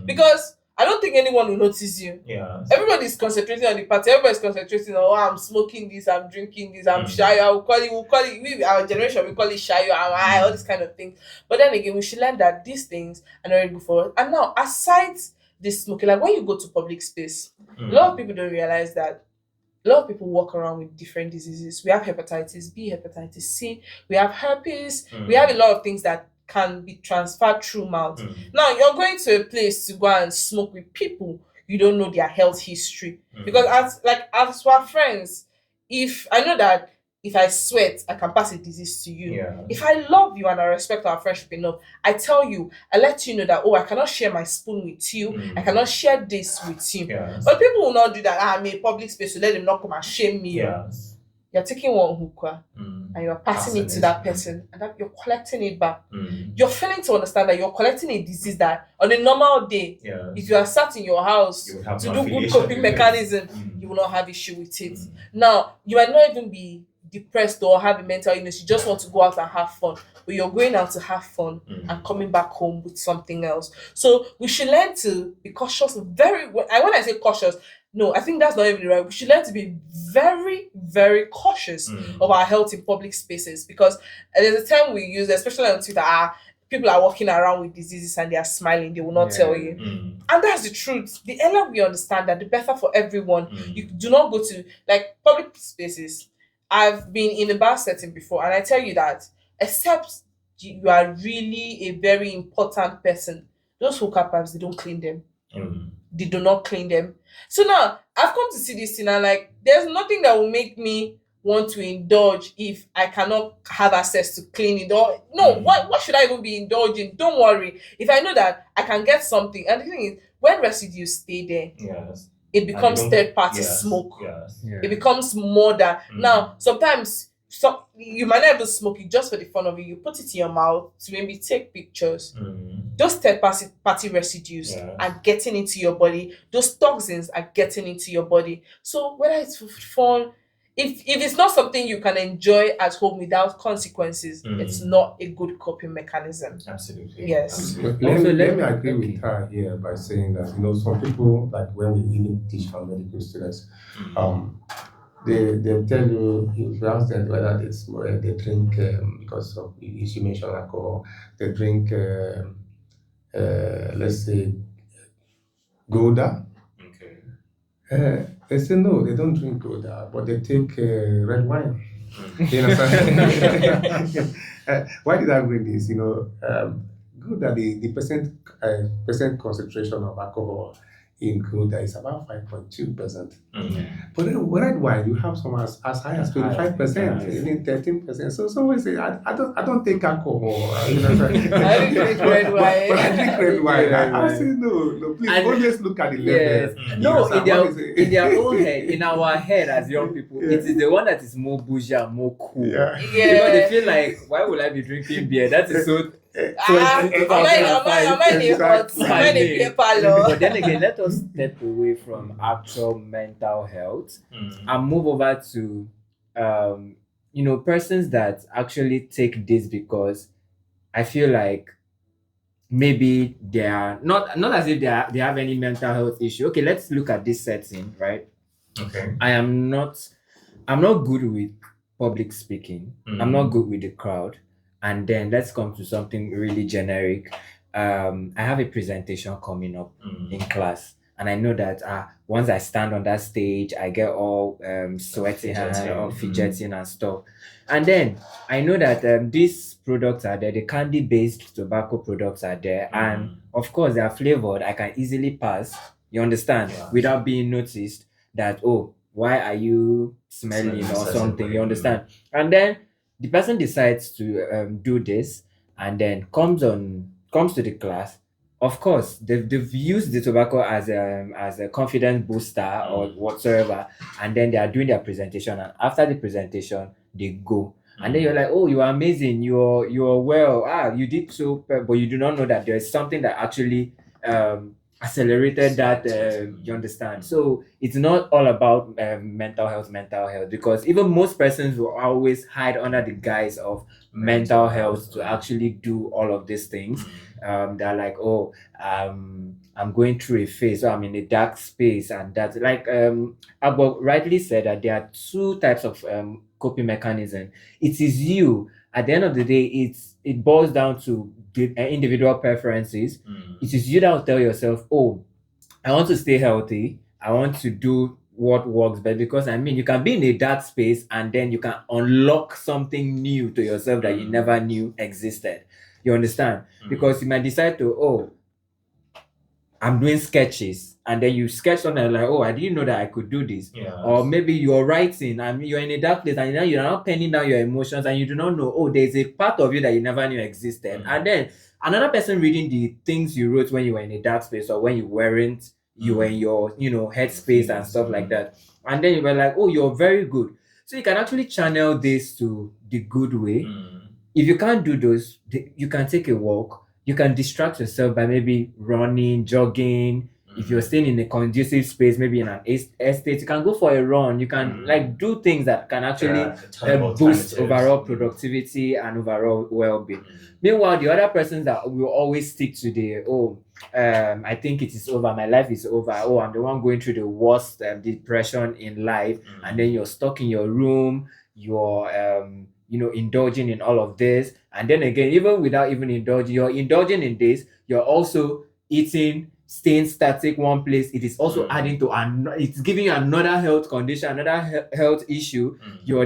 Because I don't think anyone will notice you. Yeah. Everybody's concentrating on the party. Everybody's concentrating on, I'm smoking this, I'm drinking this, I'm shy. We'll call it, our generation, we call it shy, all this kind of things. But then again, we should learn that these things are not very good for us. And now, aside this smoking, like when you go to public space, a lot of people don't realize that a lot of people walk around with different diseases. We have hepatitis B, hepatitis C, we have herpes, we have a lot of things that can be transferred through mouth. Now, you're going to a place to go and smoke with people, you don't know their health history. Because as for our friends, if I know that if I sweat, I can pass a disease to you. Yeah. If I love you and I respect our friendship enough, I tell you, I let you know that, I cannot share my spoon with you. I cannot share this with you. Yes. But people will not do that. I'm in a public space, so let them not come and shame me. Yes. You're taking one hookah and you're passing it to that person, and that you're collecting it back. You're failing to understand that you're collecting a disease that on a normal day, Yes. if you are sat in your house You would have to no do good affiliation coping with it. mechanism, you will not have issue with it. Now, you might not even be depressed or have a mental illness, you just want to go out and have fun, but you're going out to have fun and coming back home with something else. So we should learn to be cautious, when I say cautious, no, I think that's not even right. We should learn to be very, very cautious of our health in public spaces, because there's a term we use, especially on Twitter, people are walking around with diseases and they are smiling, they will not tell you. And that's the truth. The earlier we understand that, the better for everyone. You do not go to like public spaces. I've been in a bar setting before, and I tell you that except you are really a very important person, those hookah pipes, they don't clean them. They do not clean them. So now I've come to see this thing, and like there's nothing that will make me want to indulge if I cannot have access to clean it. Or no, what should I even be indulging? Don't worry. If I know that I can get something, and the thing is, when residues stay there, Yes. it becomes third party Yes. smoke. Yes. Yeah. It becomes more than now. Sometimes you might not even smoke it just for the fun of it. You put it in your mouth to maybe take pictures. Those third party residues Yes. are getting into your body. Those toxins are getting into your body. So whether it's for fun, if it's not something you can enjoy at home without consequences, it's not a good coping mechanism. Absolutely. Yes. Absolutely. Let me agree with her here by saying that some people, like when we even teach our medical students, they tell you, if you ask them whether they drink because of, as you mentioned, alcohol, they drink let's say Gouda. Okay. They say no, they don't drink Gouda, but they take red wine. You understand? Why did I bring this? Gouda, the percent concentration of alcohol in Gouda is about 5.2%. But then red wine, you have some as high as 25%, Yes. even 13%. So someone say, I don't take alcohol. I don't drink red wine. But I drink red wine. Yeah, I right. say no, please And- always look at the Yes. level. You No, understand? in What is it? their own head, in our head as young people, Yeah. it is the one that is more bougie and more cool. Yeah. Because they Yeah. feel like, why would I be drinking beer? That is so. Am I in the hot? Am I in the beer parlor? But then again, let us step away from actual mental health and move over to, persons that actually take this because I feel like maybe they are not as if they have any mental health issue. Okay, let's look at this setting, right? Okay. I'm not good with public speaking. I'm not good with the crowd. And then let's come to something really generic. I have a presentation coming up in class, and I know that once I stand on that stage, I get all sweaty hands, all fidgeting and stuff. And then I know that these products are there, the candy-based tobacco products are there, and of course they are flavored. I can easily pass, you understand, Yeah. without being noticed that, oh, why are you smelling or something, you understand? And then the person decides to do this, and then comes to the class. Of course, they've used the tobacco as a confidence booster or whatsoever, and then they are doing their presentation. And after the presentation, they go, and then you're like, "Oh, you are amazing! You're well. You did so," but you do not know that there is something that actually accelerated that. You understand? So it's not all about mental health, because even most persons will always hide under the guise of mental health to actually do all of these things. They're like, oh, I'm going through a phase, so I'm in a dark space, and that's like Abba rightly said that there are two types of coping mechanism. It is you. At the end of the day, it boils down to the individual preferences. It is you that will tell yourself, oh, I want to stay healthy. I want to do what works best, because you can be in a dark space and then you can unlock something new to yourself that you never knew existed. You understand? Because you might decide to, I'm doing sketches, and then you sketch something and like, oh, I didn't know that I could do this. Yes. Or maybe you're writing and you're in a dark place and now you're not penning down your emotions and you do not know, oh, there's a part of you that you never knew existed. And then another person reading the things you wrote when you were in a dark space or when you weren't, you were in your, headspace and stuff like that. And then you were like, oh, you're very good. So you can actually channel this to the good way. If you can't do those, you can take a walk. You can distract yourself by maybe running, jogging. If you're staying in a conducive space, maybe in an estate, you can go for a run. You can do things that can actually boost overall productivity and overall well-being. Meanwhile, the other persons that will always stick to I think it is over, my life is over. Oh, I'm the one going through the worst depression in life, and then you're stuck in your room. You're indulging in all of this. And then again, even without even indulging, you're indulging in this, you're also eating, staying static one place. It is also adding to, it's giving you another health condition, another health issue. You're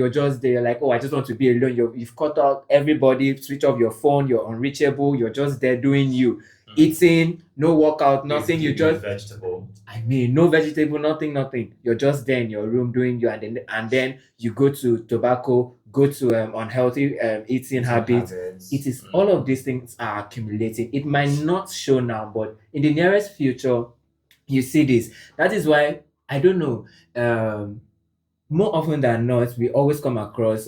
just there, like, oh, I just want to be alone. You've cut out everybody, switch off your phone, you're unreachable, you're just there doing you. Eating, no workout, nothing. You just vegetable. No vegetable, nothing. You're just there in your room doing you, and then you go to tobacco, go to unhealthy eating habits. It is all of these things are accumulating. It might not show now, but in the nearest future, you see this. That is why I don't know. More often than not, we always come across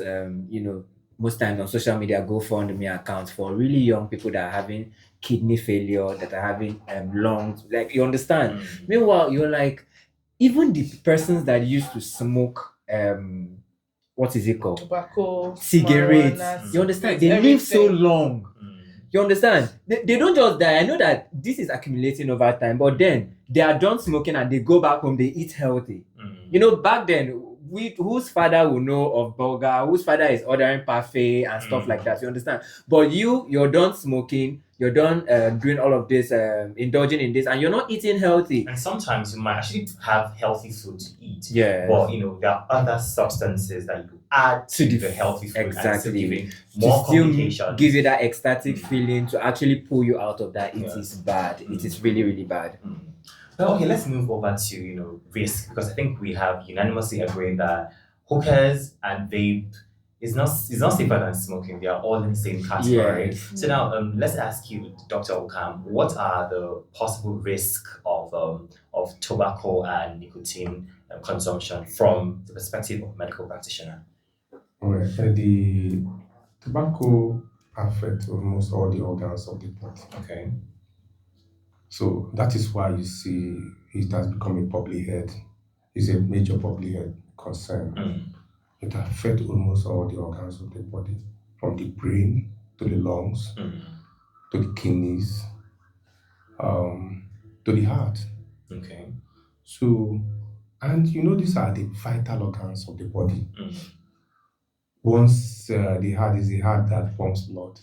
most times on social media GoFundMe accounts for really young people that are having kidney failure, that are having lungs, like, you understand. Meanwhile, you're like, even the persons that used to smoke what is it called, tobacco, cigarettes, marijuana, you understand, cigarettes, they live so everything. long. You understand, they don't just die. I know that this is accumulating over time, but then they are done smoking and they go back home, they eat healthy. Back then, whose father will know of burger, whose father is ordering parfait and stuff like that, you understand? But you're done smoking, you're done doing all of this, indulging in this, and you're not eating healthy. And sometimes you might actually have healthy food to eat. Yeah. But there are other substances that you add to the healthy food, exactly, and still giving more to still complications. give you that ecstatic feeling, to actually pull you out of that. It is bad. It is really, really bad. Well, okay, let's move over to risk, because I think we have unanimously agreed that hookers and vape is not safer than smoking. They are all in the same category. Yes. So now, let's ask you, Dr. Ukam, what are the possible risks of tobacco and nicotine consumption from the perspective of a medical practitioner? Well, the tobacco affects almost all the organs of the body. Okay. So that is why you see it has become a public health. It's a major public health concern. It affects almost all the organs of the body, from the brain to the lungs, to the kidneys, to the heart. Okay. So, and these are the vital organs of the body. Once the heart is the heart that pumps blood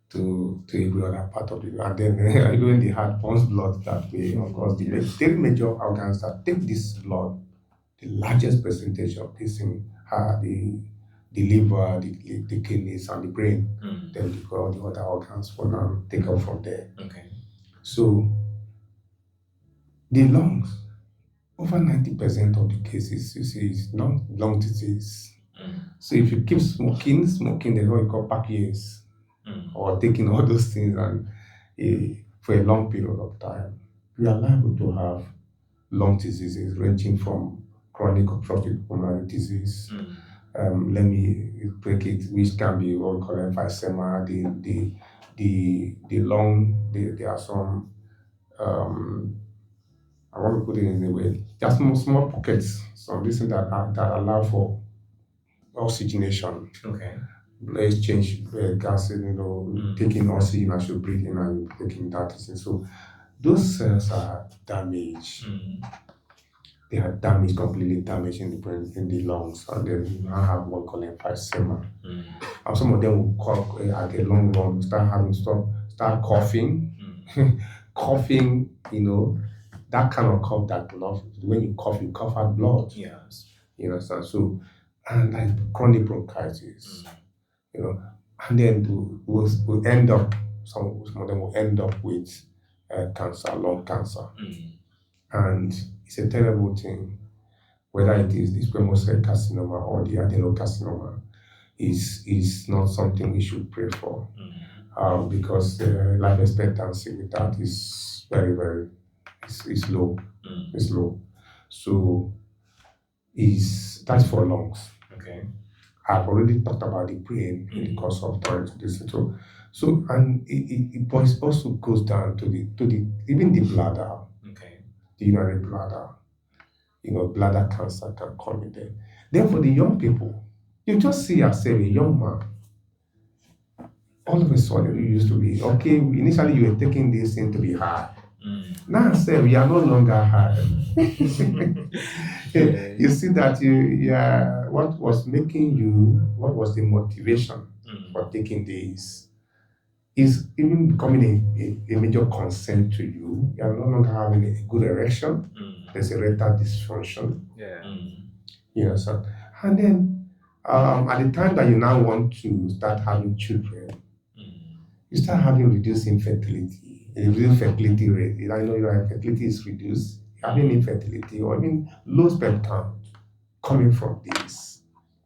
to every other part of the body, and then when the heart pumps blood that way, of course, the three major organs that take this blood, the largest percentage of this thing are the liver, the kidneys, and the brain. Then you got the other organs for now take up from there. Okay. So the lungs, over 90% of the cases you see is lung disease. So if you keep smoking, there's what you call pack years, or taking all those things and for a long period of time, you are liable to have lung diseases ranging from chronic obstructive pulmonary disease. Let me break it, which can be what we call emphysema. The lung, there are some, I want to put it in a way, just small pockets, some reason that allow for oxygenation. Okay. Exchange gases, taking oxygen as you breathe in and taking that. So those cells are damaged. They are damaged, completely damaged in the brain, in the lungs, and then you now have what we call emphysema. And some of them will cough at the long run, start coughing, coughing. That kind of cough that blood. When you cough out blood. Yes. You understand? So, and like chronic bronchitis. And then we'll end up, some of them will end up with cancer, lung cancer. And it's a terrible thing, whether it is the squamous cell carcinoma or the adenocarcinoma, is not something we should pray for, because life expectancy with that is very, very, is low. It's low. So that's for lungs. Okay. I've already talked about the brain in the course of time to this. So and it also goes down to the even the bladder. Okay. The urinary bladder. Bladder cancer can come in there. Then for the young people, you just see yourself a young man. All of a sudden, you used to be okay. Initially, you were taking this thing to be hard. Now, say we are no longer hard. you see that what was making you, what was the motivation for taking this is even becoming a major concern to you. You are no longer having a good erection. There's erectile dysfunction. You understand? And then at the time that you now want to start having children, you start having reduced infertility, a reduced fertility rate. I know your fertility is reduced, you're having infertility or even low sperm count coming from this.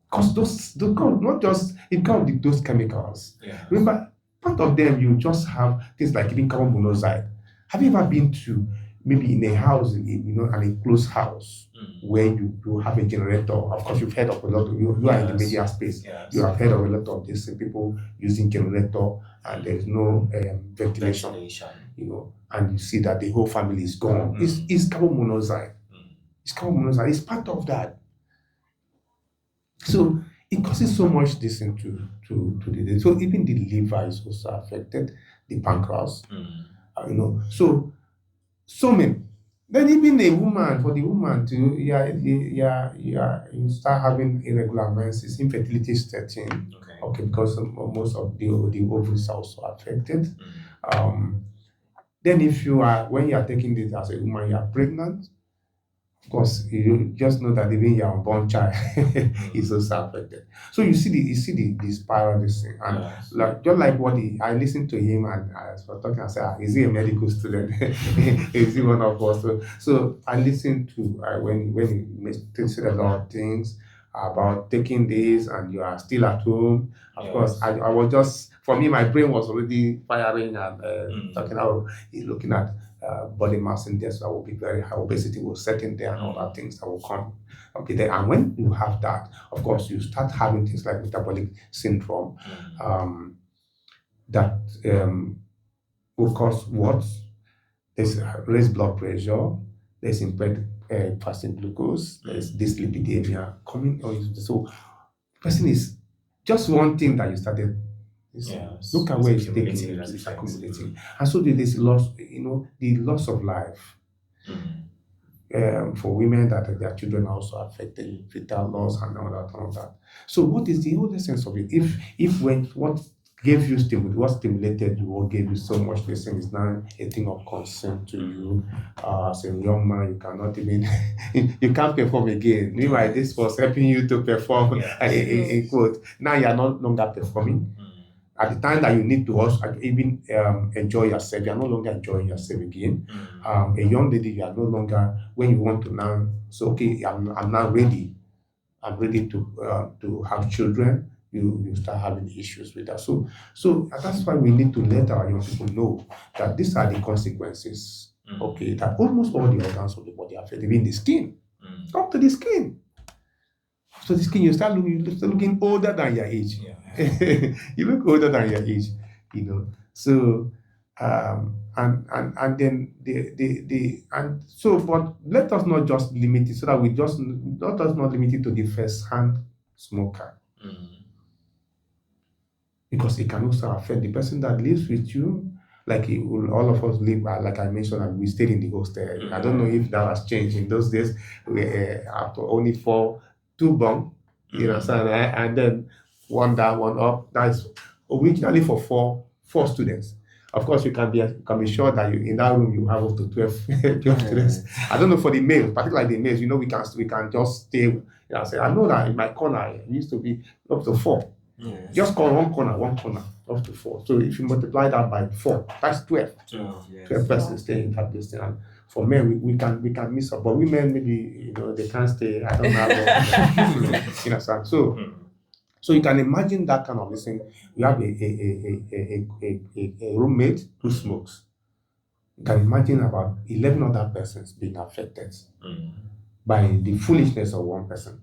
Because those not just it comes with those chemicals. Remember, part of them you just have things like even carbon monoxide. Have you ever been to maybe in a house, an enclosed house where you have a generator? Of course, you've heard of a lot of you are in the media space. You have heard of a lot of this people using generator and there's no ventilation. And you see that the whole family is gone. It's carbon monoxide. It's carbon monoxide. It's part of that. So it causes so much this into to the so even the liver is also affected, the pancreas, so many. Then even for the woman to you start having irregular menses, infertility setting. Okay, because most of the ovaries are also affected. Then when you are taking this as a woman, you are pregnant. Of course, you just know that even your unborn child is also affected. So you see the spiral this thing, and just like I listened to him and I was talking. I said, is he a medical student? Is he one of us? So I listened to when he said a lot of things about taking this, and you are still at home. Of course, I was just, for me, my brain was already firing and talking out, looking at body mass index that will be very high, obesity will set in there, and all that things that will come there. And when you have that, of course, you start having things like metabolic syndrome that will cause what? There's raised blood pressure, there's impaired fasting glucose, there's dyslipidemia coming. So, person is just one thing that you started. Look at where it's taking you, it's accumulating. And so there's loss, the loss of life. For women that their children are also affected, fetal loss and all that. So what is the whole essence of it? If when what gave you what stimulated you, what gave you so much listen is now a thing of concern to you. As a young man, you cannot even you can't perform again. Meanwhile, this was helping you to perform in quote. Now you are no longer performing. At the time that you need to also even enjoy yourself, you are no longer enjoying yourself again. A young lady, you are no longer, when you want to now, so okay, I'm now ready. I'm ready to have children. You start having issues with that. So that's why we need to let our young people know that these are the consequences. Okay, that almost all the organs of the body are affected, even the skin, up to the skin. So the skin, you start looking older than your age. You look older than your age, So and then but let us not just limit it, so that let us not limit it to the first-hand smoker, because it can also affect the person that lives with you. Like all of us live, like I mentioned, and we stayed in the hostel. I don't know if that has changed in those days. After only 2 bunk, and then one down, one up. That's originally for four students. Of course, you can be sure that in that room you have up to 12 students. I don't know for the males, particularly the males. We can just stay. I know that in my corner it used to be up to 4. Just call one corner up to 4. So if you multiply that by 4, that's 12. 12 persons staying in that distance. And for men, we can miss up, but women maybe they can't stay. I don't know. So you can imagine that kind of thing. You have a roommate who smokes. You can imagine about 11 other persons being affected by the foolishness of one person.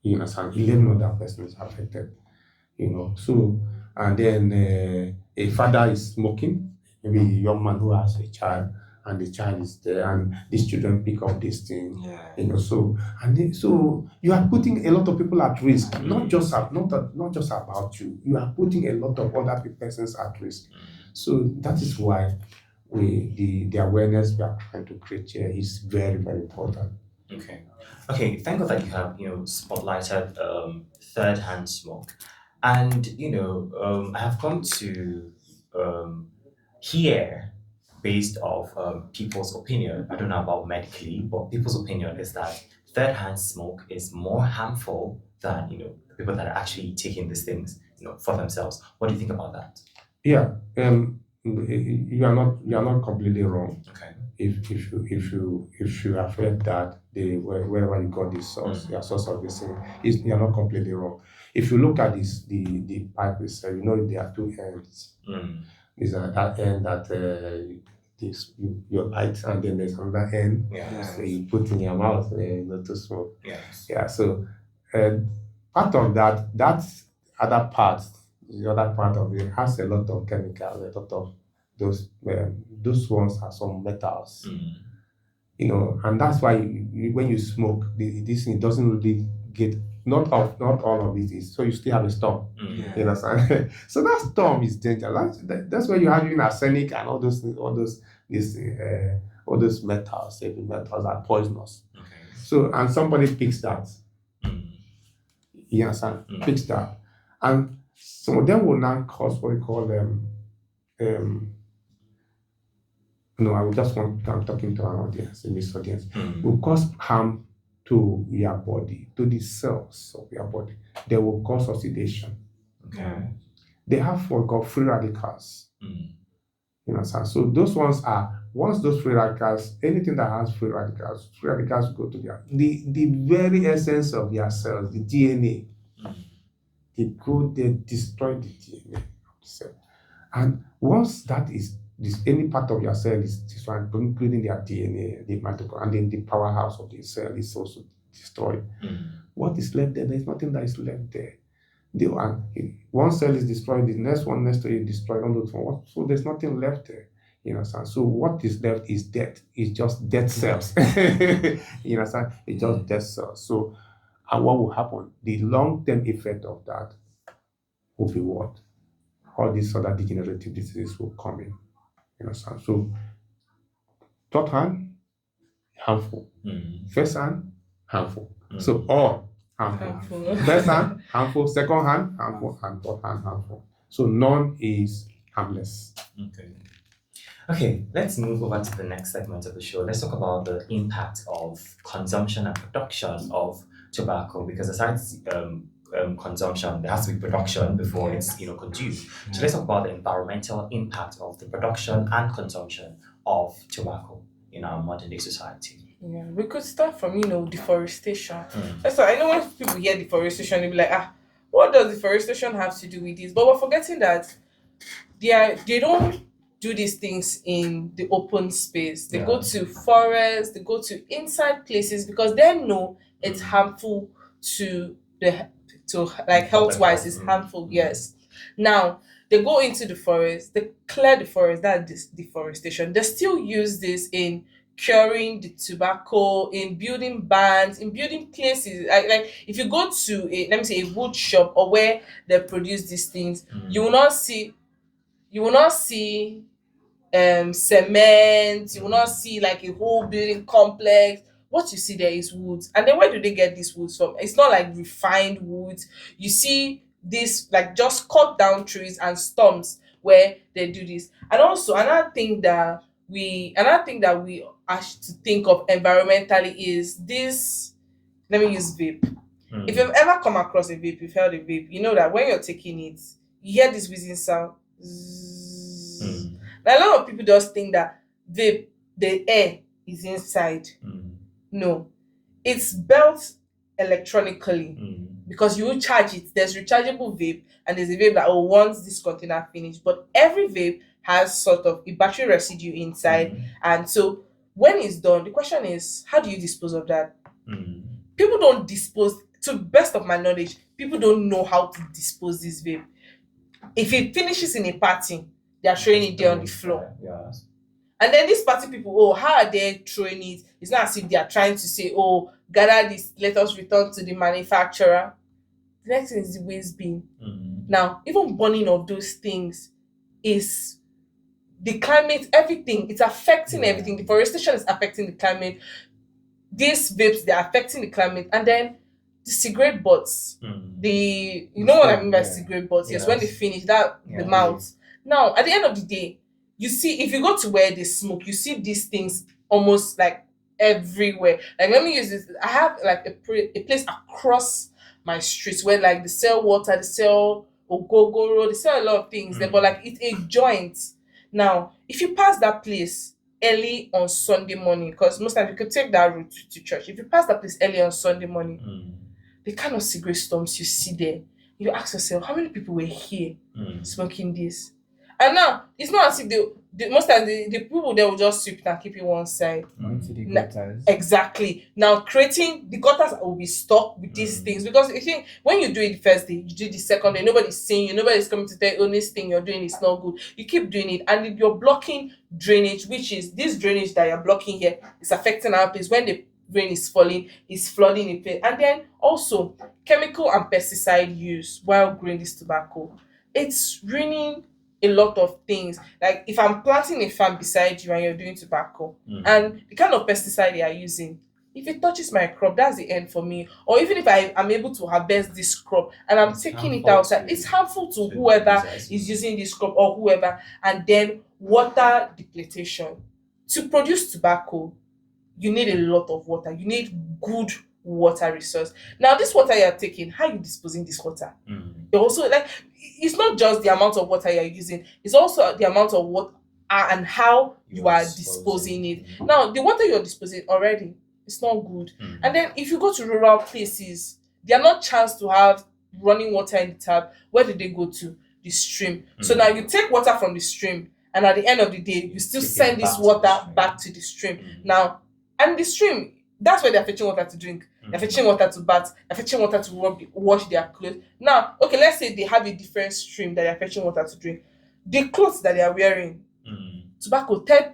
You understand? 11 other persons affected. So, and then a father is smoking, maybe a young man who has a child, and the child is there, and these children pick up this thing. So you are putting a lot of people at risk, not just about you. You are putting a lot of other persons at risk. So that is why the awareness we are trying to create here is very, very important. Okay. Okay. Thank God that you have spotlighted third-hand smoke, and I have come to hear based off people's opinion. I don't know about medically, but people's opinion is that third-hand smoke is more harmful than the people that are actually taking these things for themselves. What do you think about that? Yeah, you are not completely wrong. Okay. If you have heard that wherever you got this source, your source of this thing, you are not completely wrong. If you look at this, the pipe itself, there are two ends. Mm. There's that end that you light, and then there's another end. Yeah. So you put in your mouth, not to smoke. Yes. Yeah. So part of that other part, the other part of it has a lot of chemicals, a lot of those ones are some metals. Mm. And that's why when you smoke, this thing doesn't really get, not all of it is, so you still have a storm. Mm. You understand? So that storm is dangerous. That's why you have even arsenic and all those metals, heavy metals are poisonous. Okay. So, and somebody picks that. Mm. You understand? Mm. Picks that, and some of them will now cause what we call no, I'm talking to an audience, a mixed audience. Mm. Will cause harm to your body, to the cells of your body. They will cause oxidation. Okay. They have what we call free radicals. Mm. You understand? So those ones are, once those free radicals, anything that has free radicals go to the very essence of your cells, the DNA. Mm. They destroy the DNA of the cell. And once that is any part of your cell is destroyed, including their DNA, the mitochondria, and then the powerhouse of the cell is also destroyed. Mm. What is left there? There's nothing that is left there. One cell is destroyed, the next one next to it is destroyed, so there's nothing left there. You understand? So what is left is death. It's just dead cells. You understand? It's just dead cells. So, and what will happen? The long-term effect of that will be what? All these other degenerative diseases will come in. You understand? So, third hand, harmful. Mm. First hand, harmful. Mm. So, all harmful. Harmful. First hand, harmful. Second hand, harmful. And third hand, harmful. So, none is harmless. Okay. Okay, let's move over to the next segment of the show. Let's talk about the impact of consumption and production of tobacco, because aside consumption, there has to be production before it's consumed. So let's talk about the environmental impact of the production and consumption of tobacco in our modern day society. Yeah, we could start from deforestation. Mm. So I know when people hear deforestation, they be like, what does deforestation have to do with this? But we're forgetting that they don't do these things in the open space. They go to forests, they go to inside places because they know it's harmful to health wise, it's harmful. Yes. Now they go into the forest, they clear the forest, that's deforestation. They still use this in curing the tobacco, in building barns, in building places. Like if you go to a wood shop or where they produce these things, you will not see cement, you will not see like a whole building complex. What you see there is woods. And then where do they get these woods from? It's not like refined woods. You see this like just cut down trees and stumps where they do this. And also another thing that we have to think of environmentally is this. Let me use vape. Mm. If you've ever come across a vape, you've held a vape, you know that when you're taking it, you hear this whizzing sound. Zzz. Mm. Now, a lot of people just think that the air is inside. Mm. No, it's built electronically Mm. because you charge it. There's rechargeable vape, and there's a vape that once this container finished. But every vape has sort of a battery residue inside, Mm. and so when it's done, the question is, how do you dispose of that? Mm. People don't dispose. To the best of my knowledge, people don't know how to dispose this vape. If it finishes in a party, they are throwing it there on the floor. Yes. And then these party people, how are they throwing it? It's not as if they are trying to say, gather this, let us return to the manufacturer. The next thing is the waste bin. Mm. Now, even burning of those things is the climate, everything. It's affecting everything. Deforestation is affecting the climate. these vapes, they're affecting the climate. And then the cigarette butts, the you The know what I stem, mean by yeah. cigarette butts? Yes, when they Yes. finish that, Yeah. the mouth. Now, at the end of the day, you see, if you go to where they smoke, you see these things almost like everywhere. Like, let me use this. I have like a place across my street where like they sell water, they sell ogogoro, they sell a lot of things there, but like it's a joint. Now, if you pass that place early on Sunday morning, because most times you could take that route to church. If you pass that place early on Sunday morning, the kind of cigarette stumps you see there, you ask yourself, how many people were here smoking this? And now it's not as if most times the people they will just sweep it and keep it one side. Into the Na- gutters. Exactly. Now creating the gutters will be stuck with these things, because you think when you do it the first day, you do it the second day, nobody's seeing you, nobody's coming to tell you, oh, this thing you're doing is not good. You keep doing it, and if you're blocking drainage, which is this drainage that you're blocking here, is affecting our place. When the rain is falling, it's flooding the place. And then also chemical and pesticide use while growing this tobacco, it's ruining a lot of things. Like if I'm planting a farm beside you and you're doing tobacco, and the kind of pesticide they are using, if it touches my crop, that's the end for me. Or even if I am able to harvest this crop and I'm It's taking it harmful outside, to it's harmful to the whoever users. is using this crop or whoever. And then water depletion. To produce tobacco, you need a lot of water. You need good water resource. Now, this water you're taking, how are you disposing this water? It also, like, it's not just the amount of water you're using, it's also the amount of water and how you are disposing it. Now, the water you're disposing already, it's not good. And then if you go to rural places, they are not chance to have running water in the tap. Where do they go to? The stream. So now you take water from the stream, and at the end of the day, you still Take it send back this to the water stream. back to the stream. Now, and the stream, that's where they're fetching water to drink. They're fetching water to bath. They're fetching water to wash their clothes. Now, okay, let's say they have a different stream that they're fetching water to drink. The clothes that they are wearing, tobacco, third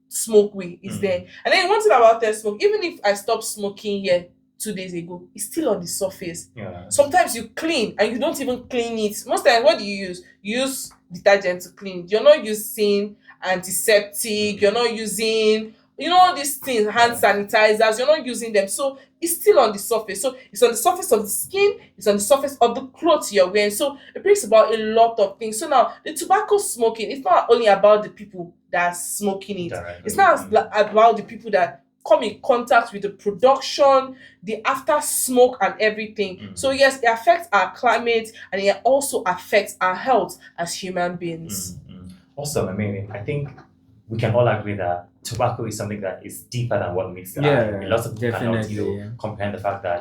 smoke way is there. And then one thing about third smoke, even if I stopped smoking here 2 days ago, it's still on the surface. Yeah. Sometimes you clean and you don't even clean it. Most times, what do you use? You use detergent to clean. You're not using antiseptic. You're not using, all these things, hand sanitizers. You're not using them. So it's still on the surface. So it's on the surface of the skin. It's on the surface of the clothes you're wearing. So it brings about a lot of things. So now the tobacco smoking, it's not only about the people that are smoking it. Directly. It's not about the people that come in contact with the production, the after smoke and everything. So yes, it affects our climate and it also affects our health as human beings. Awesome. I mean, I think we can all agree that tobacco is something that is deeper than what meets the Yeah, eye. Lots of people cannot definitely, yeah. comprehend the fact that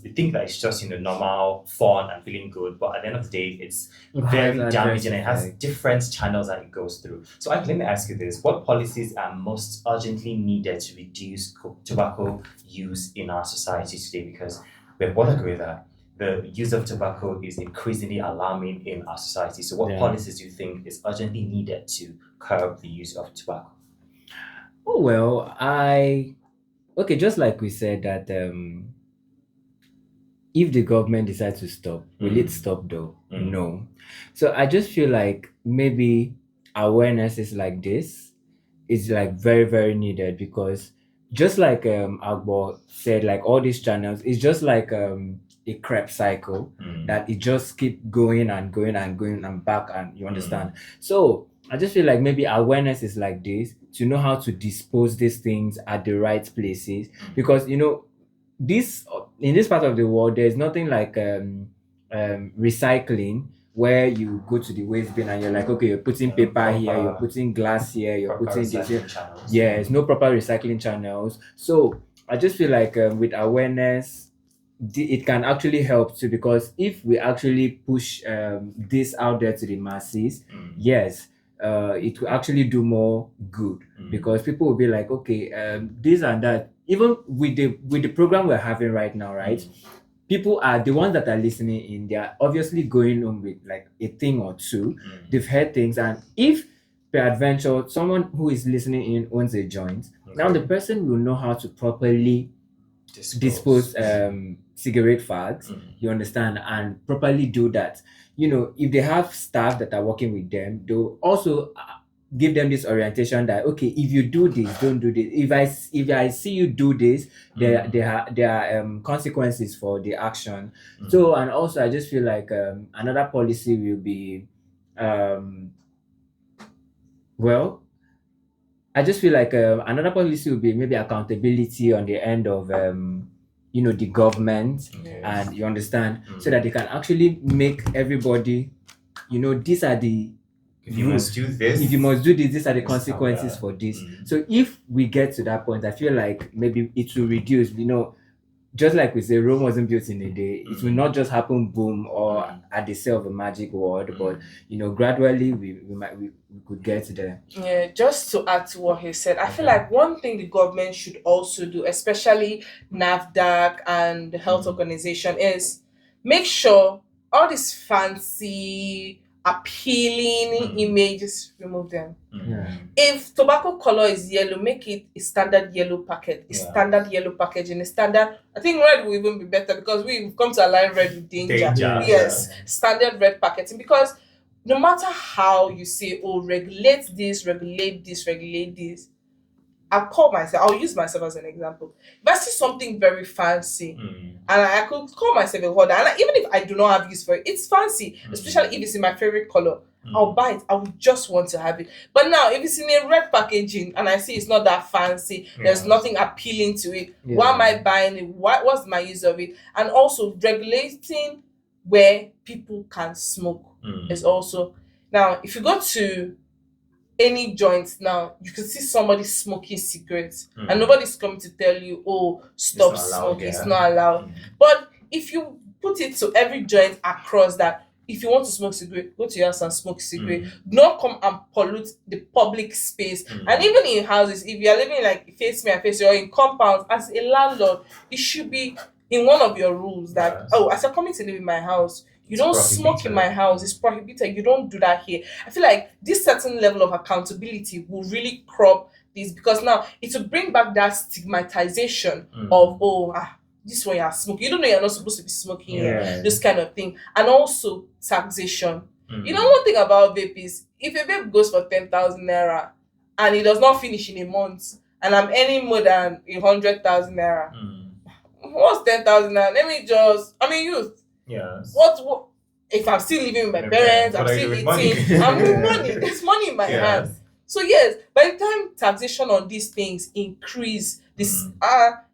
they think that it's just normal, fun, and feeling good. But at the end of the day, it's very has damaging and it has adverse different channels that it goes through. So let me ask you this: what policies are most urgently needed to reduce tobacco use in our society today? Because we have all agreed that the use of tobacco is increasingly alarming in our society. So what Yeah. policies do you think is urgently needed to curb the use of tobacco? Oh well, just like we said that if the government decides to stop, will it stop though? No. So I just feel like maybe awareness is like this is like very, very needed, because just like Agbo said, like all these channels, it's just like a crep cycle that it just keep going and going and going and back, and you understand. So I just feel like maybe awareness is like this, to know how to dispose these things at the right places, because this in this part of the world there's nothing like recycling, where you go to the waste bin and you're like, okay, you're putting paper here, you're putting glass here, you're Proper putting this here. recycling channels. Yes, no proper recycling channels. So I just feel like with awareness, it can actually help too, because if we actually push this out there to the masses, yes, it will actually do more good, because people will be like, okay, this and that. Even with the program we're having right now, right? People are the ones that are listening in. They are obviously going on with like a thing or two. They've heard things, and if peradventure someone who is listening in owns a joint, now the person will know how to properly dispose cigarette fags, you understand, and properly do that. If they have staff that are working with them, they'll also give them this orientation that, okay, if you do this, don't do this. If I see you do this, there are consequences for the action. So, and also I just feel like another policy will be well, I just feel like another policy would be maybe accountability on the end of the government, and you understand, so that they can actually make everybody, these are the if you must do this, if you must do this, these are the Yes, consequences yeah. for this. So if we get to that point, I feel like maybe it will reduce, just like we say, Rome wasn't built in a day. It will not just happen boom or at the say of a magic word, but gradually we could get there. Yeah, just to add to what he said, I feel like one thing the government should also do, especially NAFDAC and the health organization, is make sure all these fancy, appealing images, remove them. Yeah. If tobacco color is yellow, make it a standard yellow packet, a standard yellow packaging, a standard. I think red will even be better because we've come to align red with danger. Yes, standard red packaging, because no matter how you say, oh, regulate this, regulate this, regulate this, I'll use myself as an example. If I see something very fancy and I could call myself a hoarder, and even if I do not have use for it, it's fancy, especially if it's in my favorite color. I'll buy it. I would just want to have it. But now, if it's in a red packaging and I see it's not that fancy, there's nothing appealing to it. Why am I buying it? What's my use of it? And also regulating where people can smoke is also. Now, if you go to any joint now, you can see somebody smoking cigarettes and nobody's coming to tell you, oh, stop smoking, it's not allowed. But if you put it to every joint across that, if you want to smoke cigarette, go to your house and smoke cigarette. Do not come and pollute the public space. And even in houses, if you are living like face me and face you, or in compounds, as a landlord, it should be in one of your rules that, oh, as you're coming to live in my house, you don't smoke in my house, it's prohibited, you don't do that here. I feel like this certain level of accountability will really crop this, because now it will bring back that stigmatization of, oh, this one you're smoking. You don't know you're not supposed to be smoking here. This kind of thing. And also taxation. You know, one thing about vape is, if a vape goes for 10,000 naira and it does not finish in a month, and I'm earning more than 100,000 naira, what's 10,000 naira? Youth. Yes. What if I'm still living with my parents, I'm still eating, I'm with money, there's money in my hands. So yes, by the time taxation on these things increase, this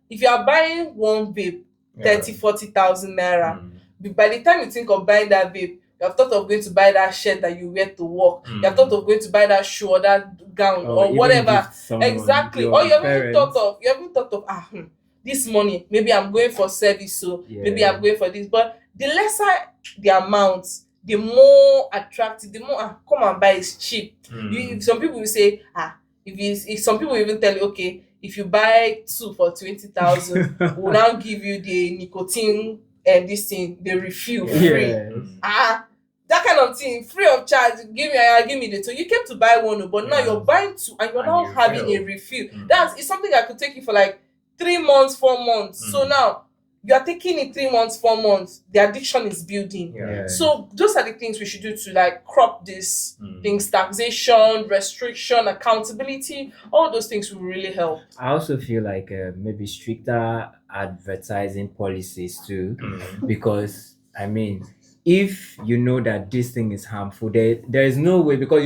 if you are buying one vape 30,000-40,000 naira, by the time you think of buying that vape, you have thought of going to buy that shirt that you wear to work, you have thought of going to buy that shoe or that gown or whatever. Exactly. Or you haven't thought of this money, maybe I'm going for service, so maybe I'm going for this. But the lesser the amount, the more attractive, the more come and buy is cheap. Some people will say, if some people even tell you, okay, if you buy 2 for 20,000, we'll now give you the nicotine and this thing, the refill free. That kind of thing, free of charge. Give me the 2. You came to buy one, but now you're buying 2 and you're now having a refill. It's something that could take you for like 3 months, 4 months. So now you are taking it 3 months, 4 months, the addiction is building. So those are the things we should do to like crop these things: taxation, restriction, accountability. All those things will really help. I also feel like maybe stricter advertising policies too, because I mean, if you know that this thing is harmful, there is no way, because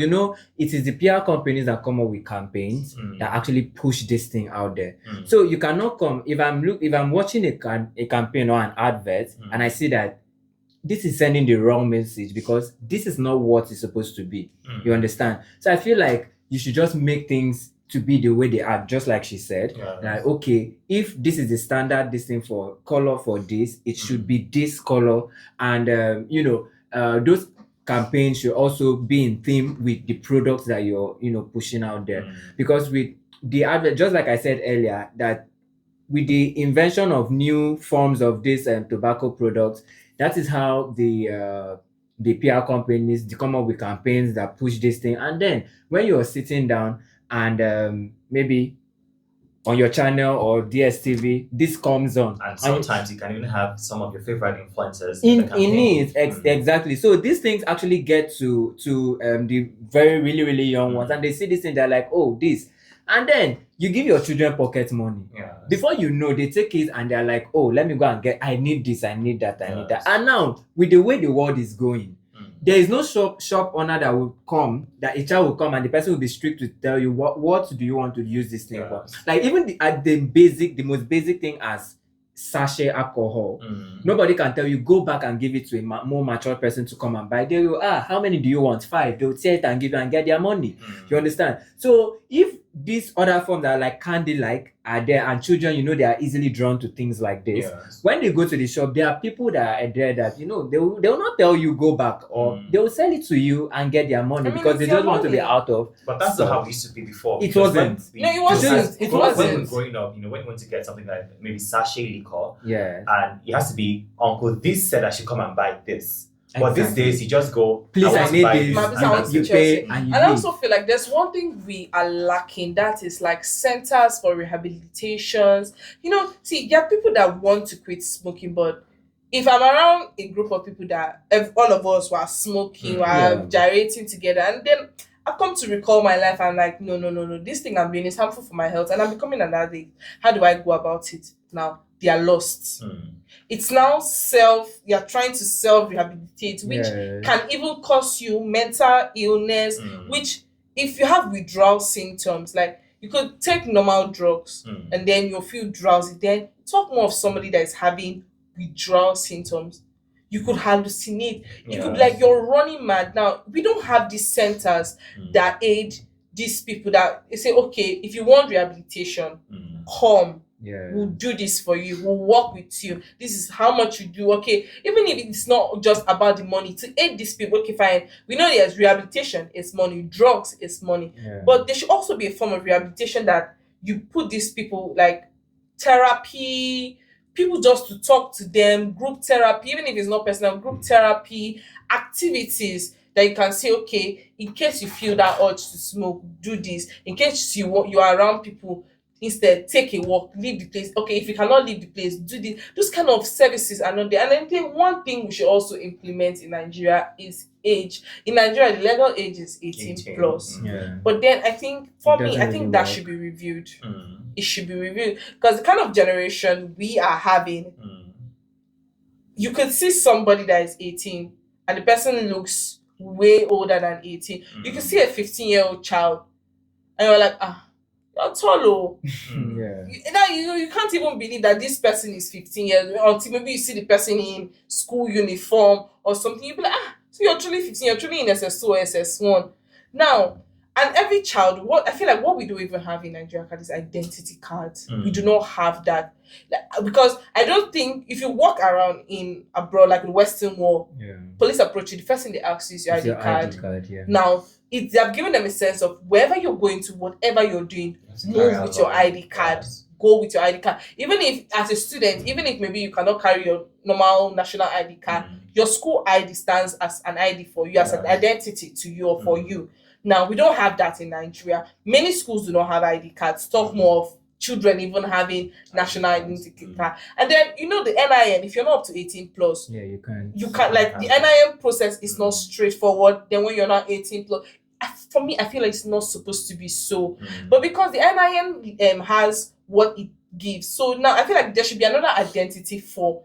it is the PR companies that come up with campaigns that actually push this thing out there. So you cannot come, if I'm watching a campaign or an advert and I see that this is sending the wrong message, because this is not what it's supposed to be. You understand? So I feel like you should just make things to be the way they are, just like she said. Like, okay, if this is the standard, this thing for color for this, it should be this color. And those campaigns should also be in theme with the products that you're pushing out there. Because with the advert, just like I said earlier, that with the invention of new forms of this tobacco products, that is how the PR companies, they come up with campaigns that push this thing. And then when you're sitting down and maybe on your channel or DSTV, this comes on. And sometimes you can even have some of your favorite influencers in the campaign. it. Exactly. So these things actually get to the very really young ones, and they see this thing, they're like, oh, this. And then you give your children pocket money. Yeah. Before you know, they take it and they're like, oh, let me go and get, I need this, I need that, I need that. And now, with the way the world is going, there is no shop owner that will come, that a child will come and the person will be strict to tell you what do you want to use this thing for. Like even the most basic thing as sachet alcohol. Nobody can tell you, go back and give it to a more mature person to come and buy. They will, how many do you want? 5. They'll take it and give you and get their money. You understand? So if these other forms that are like candy-like are there, and children, they are easily drawn to things like this. When they go to the shop, there are people that are there that, they will not tell you go back, or they will sell it to you and get their money because they just want to be out of. But that's not how it used to be before. It wasn't. No, it wasn't. It wasn't. When we were growing up, when you want to get something like maybe sachet liquor, and it has to be, uncle, this said I should come and buy this. But these days, you just go, please, I need this. And you pay, and I also feel like there's one thing we are lacking, that is like centers for rehabilitations. See, there are people that want to quit smoking, but if I'm around a group of people that all of us were smoking, were gyrating together, and then I've come to recall my life, I'm like, no, this thing I'm doing is harmful for my health, and I'm becoming an addict. How do I go about it? Now, they are lost. It's now you're trying to self-rehabilitate, which can even cause you mental illness, which if you have withdrawal symptoms, like you could take normal drugs and then you'll feel drowsy. Then talk more of somebody that is having withdrawal symptoms. You could hallucinate. You could like you're running mad. Now, we don't have these centers that aid these people that say, okay, if you want rehabilitation, come. We'll do this for you. We'll work with you. This is how much you do. Okay, even if it's not just about the money, to aid these people, okay, fine. We know there's rehabilitation, it's money, drugs is money. But there should also be a form of rehabilitation that you put these people, like therapy, people just to talk to them, group therapy, even if it's not personal, group therapy, activities that you can say, okay, in case you feel that urge to smoke, do this. In case you are around people, instead take a walk, leave the place. Okay, if you cannot leave the place, do this. Those kind of services are not there. And I think one thing we should also implement in Nigeria is age. In Nigeria, the legal age is 18 plus. But then I think that should be reviewed. It should be reviewed because the kind of generation we are having, you could see somebody that is 18 and the person looks way older than 18. You can see a 15-year-old child and you're like, you're tall. You can't even believe that this person is 15 years until maybe you see the person in school uniform or something. You'll be like, so you're truly 15, you're truly in SS2 or SS1. Now, and every child, what we don't even have in Nigeria is identity cards. We do not have that. Because I don't think if you walk around in abroad, like the Western world, police approach you, the first thing they ask you is your ID card. Now, they have given them a sense of wherever you're going to, whatever you're doing, move with your ID card. Go with your ID card. Even if, as a student, even if maybe you cannot carry your normal national ID card, your school ID stands as an ID for you, as an identity to you or for you. Now, we don't have that in Nigeria. Many schools do not have ID cards. Talk more of children even having national identity card. And then, the NIN, if you're not up to 18 plus, you can't, like, the NIN process is not straightforward. Then when you're not 18 plus, for me, I feel like it's not supposed to be so. But because the NIN has what it gives, so now I feel like there should be another identity for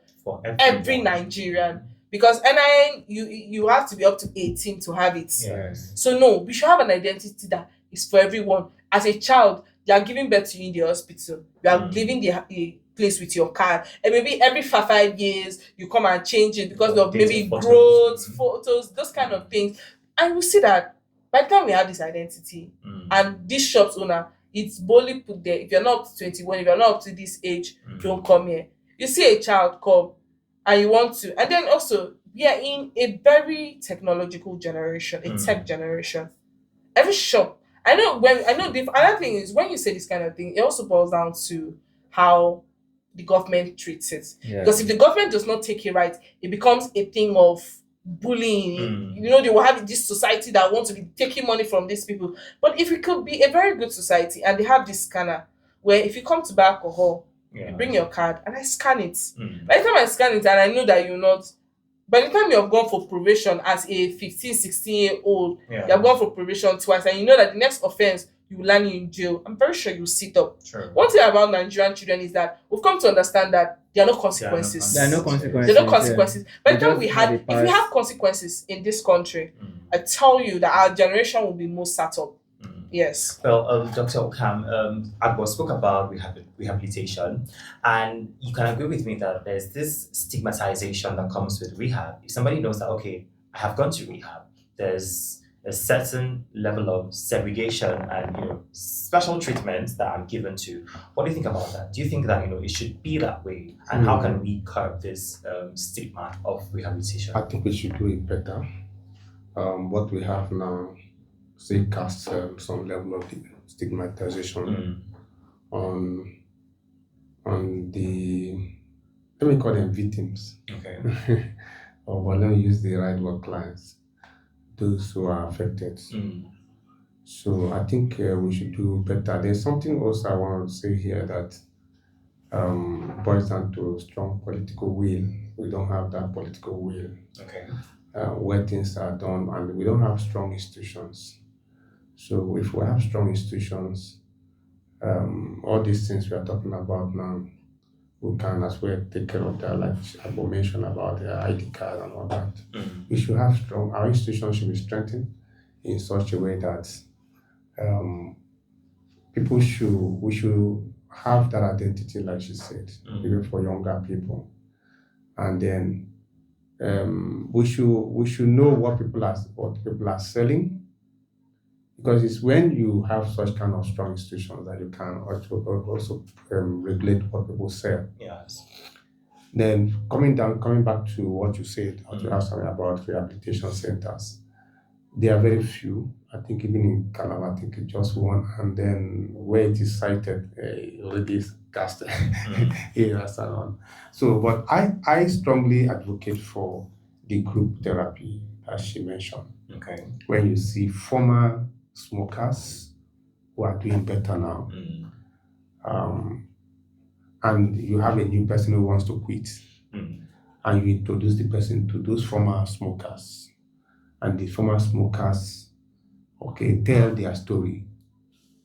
every Nigerian. Because NIN, you have to be up to 18 to have it. So no, we should have an identity that is for everyone. As a child, you are giving birth to you in the hospital. You are leaving the place with your card. And maybe every 5 years, you come and change it because of maybe growth, photos, those kind of things. And we see that by the time we have this identity, and this shop's owner, it's boldly put there, if you're not up to 21, if you're not up to this age, don't come here. You see a child come, and you want to, and then also we are in a very technological generation, a tech generation. Every shop, another thing is when you say this kind of thing, it also boils down to how the government treats it. Because if the government does not take it right, it becomes a thing of bullying. They will have this society that wants to be taking money from these people. But if it could be a very good society and they have this scanner, where if you come to buy alcohol, you bring your card and I scan it. By the time I scan it and I know that you're not, by the time you have gone for probation as a 15, 16-year-old, you have gone for probation twice and you know that the next offense you will land you in jail, I'm very sure you'll sit up. True. One thing about Nigerian children is that we've come to understand that there are no consequences. There are no consequences. There are no consequences. By the They time just if we have consequences in this country, I tell you that our generation will be more sat up. Yes. Well, Dr. Ukam, Agbo spoke about rehabilitation, and you can agree with me that there's this stigmatization that comes with rehab. If somebody knows that, okay, I have gone to rehab, there's a certain level of segregation and special treatment that I'm given to. What do you think about that? Do you think that it should be that way, and how can we curb this stigma of rehabilitation? I think we should do it better. What we have now still casts some level of stigmatization on the, let me call them victims. Okay. But let me use the right word, clients, those who are affected. So I think we should do better. There's something else I want to say here that boils down to strong political will. We don't have that political will. Okay. Where things are done, and we don't have strong institutions. So if we have strong institutions, all these things we are talking about now, we can as well take care of that, like I mentioned about the ID card and all that. We should have our institutions should be strengthened in such a way that we should have that identity, like she said, even for younger people. And then we should know what people are selling, because it's when you have such kind of strong institutions that you can also regulate what people sell. Yes. Then coming back to what you said, you asked me about rehabilitation centers. There are very few. I think even in Calabar, I think it's just one, and then where it is cited, already cast areas around. So, but I strongly advocate for the group therapy, as she mentioned. Okay. When you see former smokers who are doing better now, and you have a new person who wants to quit, and you introduce the person to those former smokers, and the former smokers, tell their story,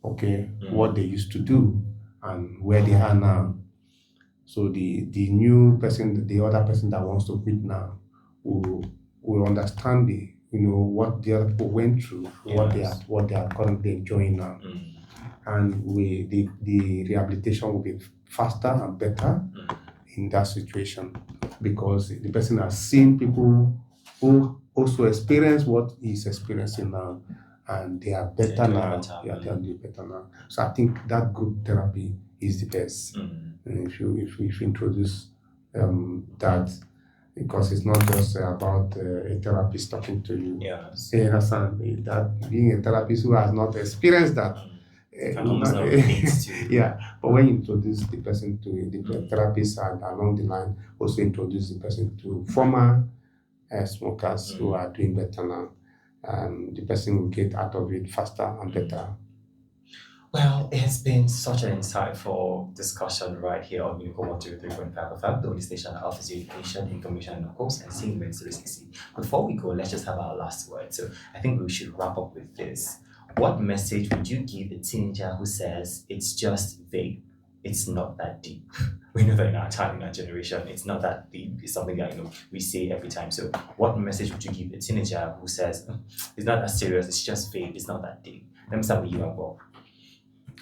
what they used to do and where they are now. So the new person, the other person that wants to quit now, will understand what the other people went through, what they are currently enjoying now, and the rehabilitation will be faster and better in that situation, because the person has seen people who also experience what he's experiencing now, and they are better now. They are doing better now. So I think that group therapy is the best. And if you introduce that, because it's not just about a therapist talking to you. Yes. That being a therapist who has not experienced that. Yeah, but when you introduce the person to the therapist, and along the line also introduce the person to former smokers who are doing better now, and the person will get out of it faster and better. Well, it has been such an insightful discussion right here on Unico 103.5 FM, the only station that offers you education, information, and of course, entertainment 360. Before we go, let's just have our last word. So I think we should wrap up with this. What message would you give a teenager who says it's just vape? It's not that deep. We know that in our time, in our generation, it's not that deep. It's something that we say every time. So what message would you give a teenager who says it's not that serious, it's just vape, it's not that deep? Let me start with you, Bob.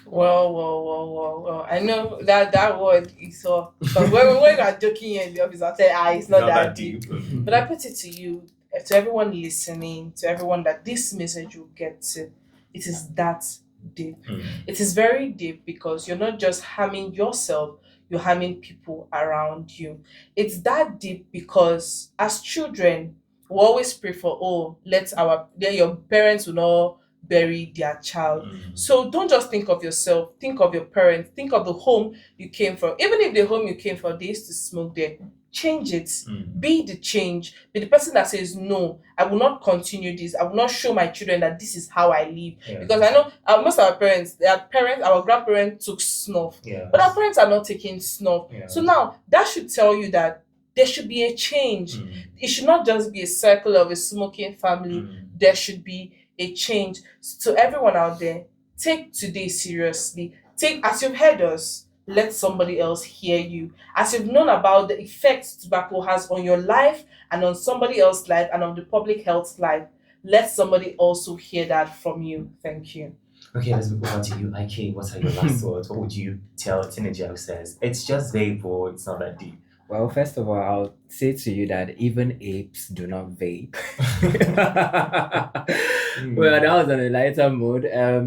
Well. I know that word is so. But when you are joking in the office, I say, it's not that deep. But I put it to you, to everyone listening, to everyone that this message will get to. It is that deep. It is very deep, because you're not just harming yourself, you're harming people around you. It's that deep because as children, we always pray for, your parents will not bury their child. So don't just think of yourself, think of your parents, think of the home you came from. Even if the home you came from, they used to smoke there, change it. Be the change. Be the person that says, no, I will not continue this. I will not show my children that this is how I live. Yeah. Because I know most of our parents, our grandparents took snuff. Yeah. But our parents are not taking snuff. Yeah. So now that should tell you that there should be a change. It should not just be a circle of a smoking family. There should be a change. So to everyone out there, take today seriously. Take, as you've heard us, let somebody else hear you. As you've known about the effects tobacco has on your life and on somebody else's life and on the public health life, let somebody also hear that from you. Thank you. Okay, let's move on to you, IK. What are your last words? What would you tell a teenager who says it's just vape or it's not that deep? Well, first of all, I'll say to you that even apes do not vape. Well, that was on a lighter mood.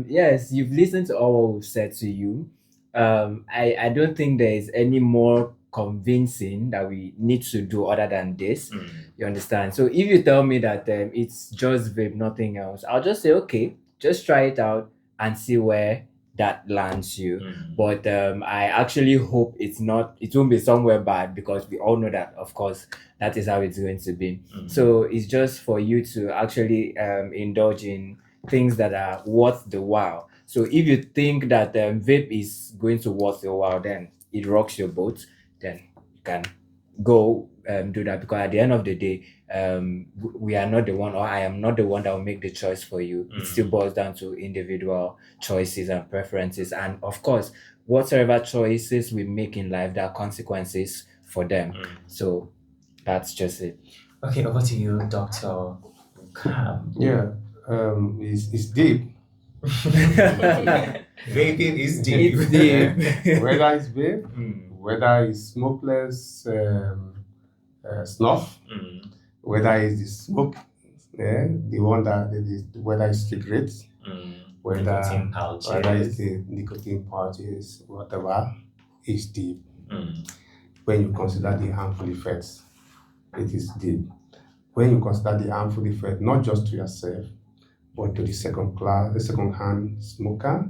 Yes, you've listened to all what we've said to you. I don't think there is any more convincing that we need to do other than this. You understand? So if you tell me that it's just vape, nothing else, I'll just say, okay, just try it out and see where that lands you. But I actually hope it won't be somewhere bad, because we all know that, of course, that is how it's going to be. So it's just for you to actually indulge in things that are worth the while. So if you think that vape is going to worth the while, then it rocks your boat, then you can go do that, because at the end of the day, we are not the one, or I am not the one that will make the choice for you. It still boils down to individual choices and preferences, and of course, whatever choices we make in life, there are consequences for them. So that's just it. Okay, over to you, Dr. Ukam. Yeah, it's deep. Vaping is deep. It's deep. Whether it's vape, whether it's smokeless snuff, whether it's the smoke, the one that whether it's cigarettes, whether Nicotine pouches. whether it's the nicotine pouches, whatever, is deep. When you consider the harmful effects, it is deep. When you consider the harmful effect, not just to yourself, but to the second-hand smoker,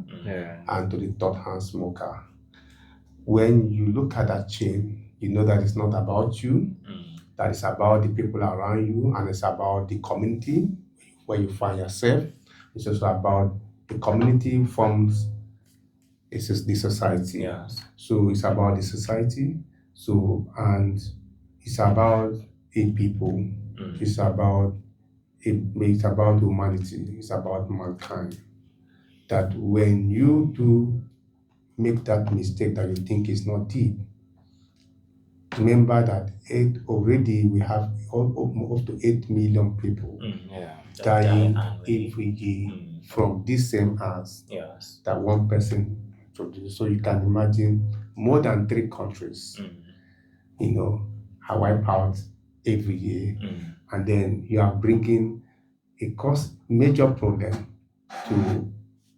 and to the third-hand smoker. When you look at that chain, you know that it's not about you, that it's about the people around you, and it's about the community where you find yourself. It's also about the community forms the society. Yes. So it's about the society. So, and it's about a people. It's about humanity. It's about mankind. That when you do make that mistake that you think is not deep, remember that already we have up to 8 million people dying every year from this same house that one person produced. So you can imagine more than 3 countries, are wiped out every year, and then you are bringing a major problem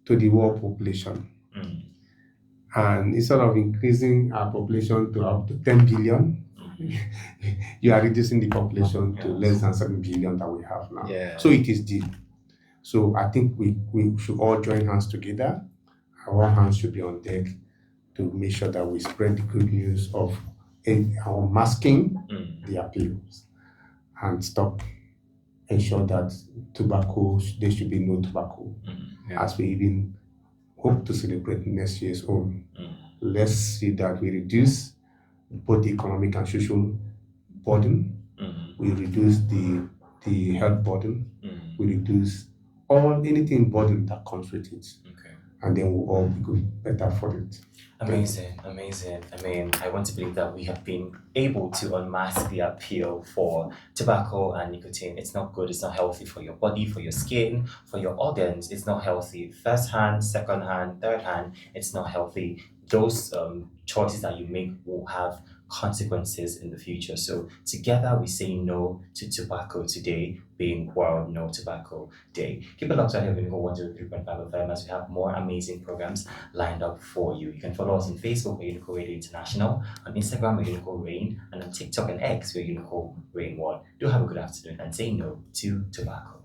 to the world population. And instead of increasing our population to up to 10 billion, you are reducing the population to less than 7 billion that we have now. So it is deep. So I think we should all join hands together. Our hands should be on deck to make sure that we spread the good news of unmasking the appeals and ensure that there should be no tobacco, as we even hope to celebrate next year's own. Let's see that we reduce both the economic and social burden. We reduce the health burden. We reduce anything burden that comes with it. And then we'll all be better for it. Amazing. I mean, I want to believe that we have been able to unmask the appeal for tobacco and nicotine. It's not good, it's not healthy for your body, for your skin, for your organs. It's not healthy. First hand, second hand, third hand, it's not healthy. Those choices that you make will have consequences in the future. So together we say no to tobacco today, being World No Tobacco Day. Keep it locked right here with Unico 103.5 FM as we have more amazing programs lined up for you. You can follow us on Facebook, we're Unico Radio International, on Instagram, we're Unico Rain, and on TikTok and X, we're Unico Rain 1. Do have a good afternoon and say no to tobacco.